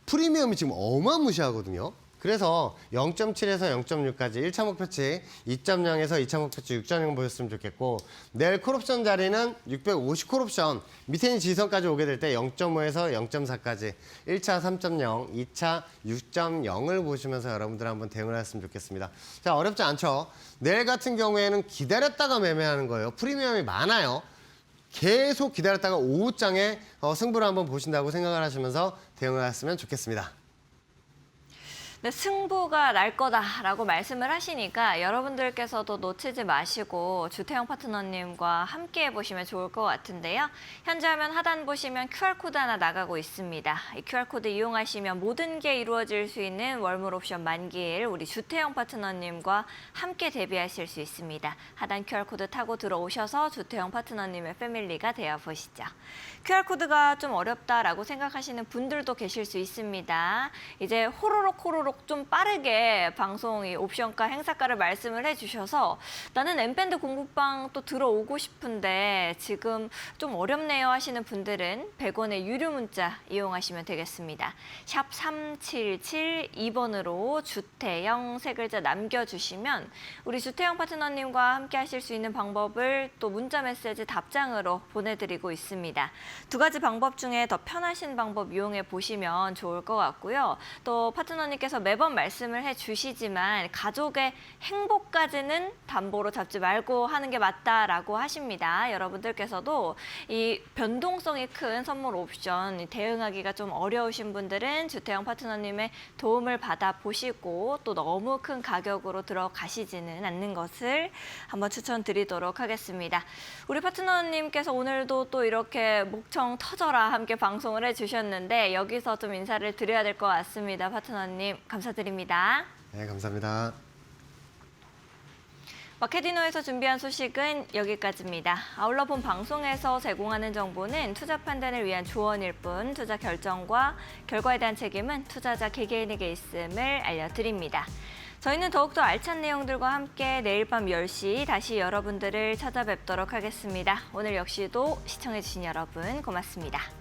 프리미엄이 지금 어마무시하거든요. 그래서 0.7에서 0.6까지 1차 목표치, 2.0에서 2차 목표치 6.0 보셨으면 좋겠고, 내일 콜옵션 자리는 650 콜옵션, 밑에 있는 지선까지 오게 될 때 0.5에서 0.4까지 1차 3.0, 2차 6.0을 보시면서 여러분들 한번 대응을 했으면 좋겠습니다. 자, 어렵지 않죠? 내일 같은 경우에는 기다렸다가 매매하는 거예요. 프리미엄이 많아요. 계속 기다렸다가 오후장에 승부를 한번 보신다고 생각을 하시면서 대응을 했으면 좋겠습니다. 네, 승부가 날 거다라고 말씀을 하시니까 여러분들께서도 놓치지 마시고 주태영 파트너님과 함께 해보시면 좋을 것 같은데요. 현재 화면 하단 보시면 QR코드 하나 나가고 있습니다. 이 QR코드 이용하시면 모든 게 이루어질 수 있는 월물 옵션 만기일 우리 주태영 파트너님과 함께 대비하실 수 있습니다. 하단 QR코드 타고 들어오셔서 주태영 파트너님의 패밀리가 되어보시죠. QR코드가 좀 어렵다라고 생각하시는 분들도 계실 수 있습니다. 이제 호로록 좀 빠르게 방송이 옵션가 행사가를 말씀을 해주셔서 나는 엠밴드 공부방 또 들어오고 싶은데 지금 좀 어렵네요 하시는 분들은 100원의 유료 문자 이용하시면 되겠습니다. 샵 3772번으로 주태영 세 글자 남겨주시면 우리 주태영 파트너님과 함께 하실 수 있는 방법을 또 문자 메시지 답장으로 보내드리고 있습니다. 두 가지 방법 중에 더 편하신 방법 이용해 보시면 좋을 것 같고요. 또 파트너님께서 매번 말씀을 해주시지만 가족의 행복까지는 담보로 잡지 말고 하는 게 맞다라고 하십니다. 여러분들께서도 이 변동성이 큰 선물 옵션 대응하기가 좀 어려우신 분들은 주태영 파트너님의 도움을 받아보시고 또 너무 큰 가격으로 들어가시지는 않는 것을 한번 추천드리도록 하겠습니다. 우리 파트너님께서 오늘도 또 이렇게 목청 터져라 함께 방송을 해주셨는데 여기서 좀 인사를 드려야 될 것 같습니다. 파트너님 감사드립니다. 네, 감사합니다. 마케디노에서 준비한 소식은 여기까지입니다. 아울러 본 방송에서 제공하는 정보는 투자 판단을 위한 조언일 뿐 투자 결정과 결과에 대한 책임은 투자자 개개인에게 있음을 알려드립니다. 저희는 더욱더 알찬 내용들과 함께 내일 밤 10시 다시 여러분들을 찾아뵙도록 하겠습니다. 오늘 역시도 시청해주신 여러분 고맙습니다.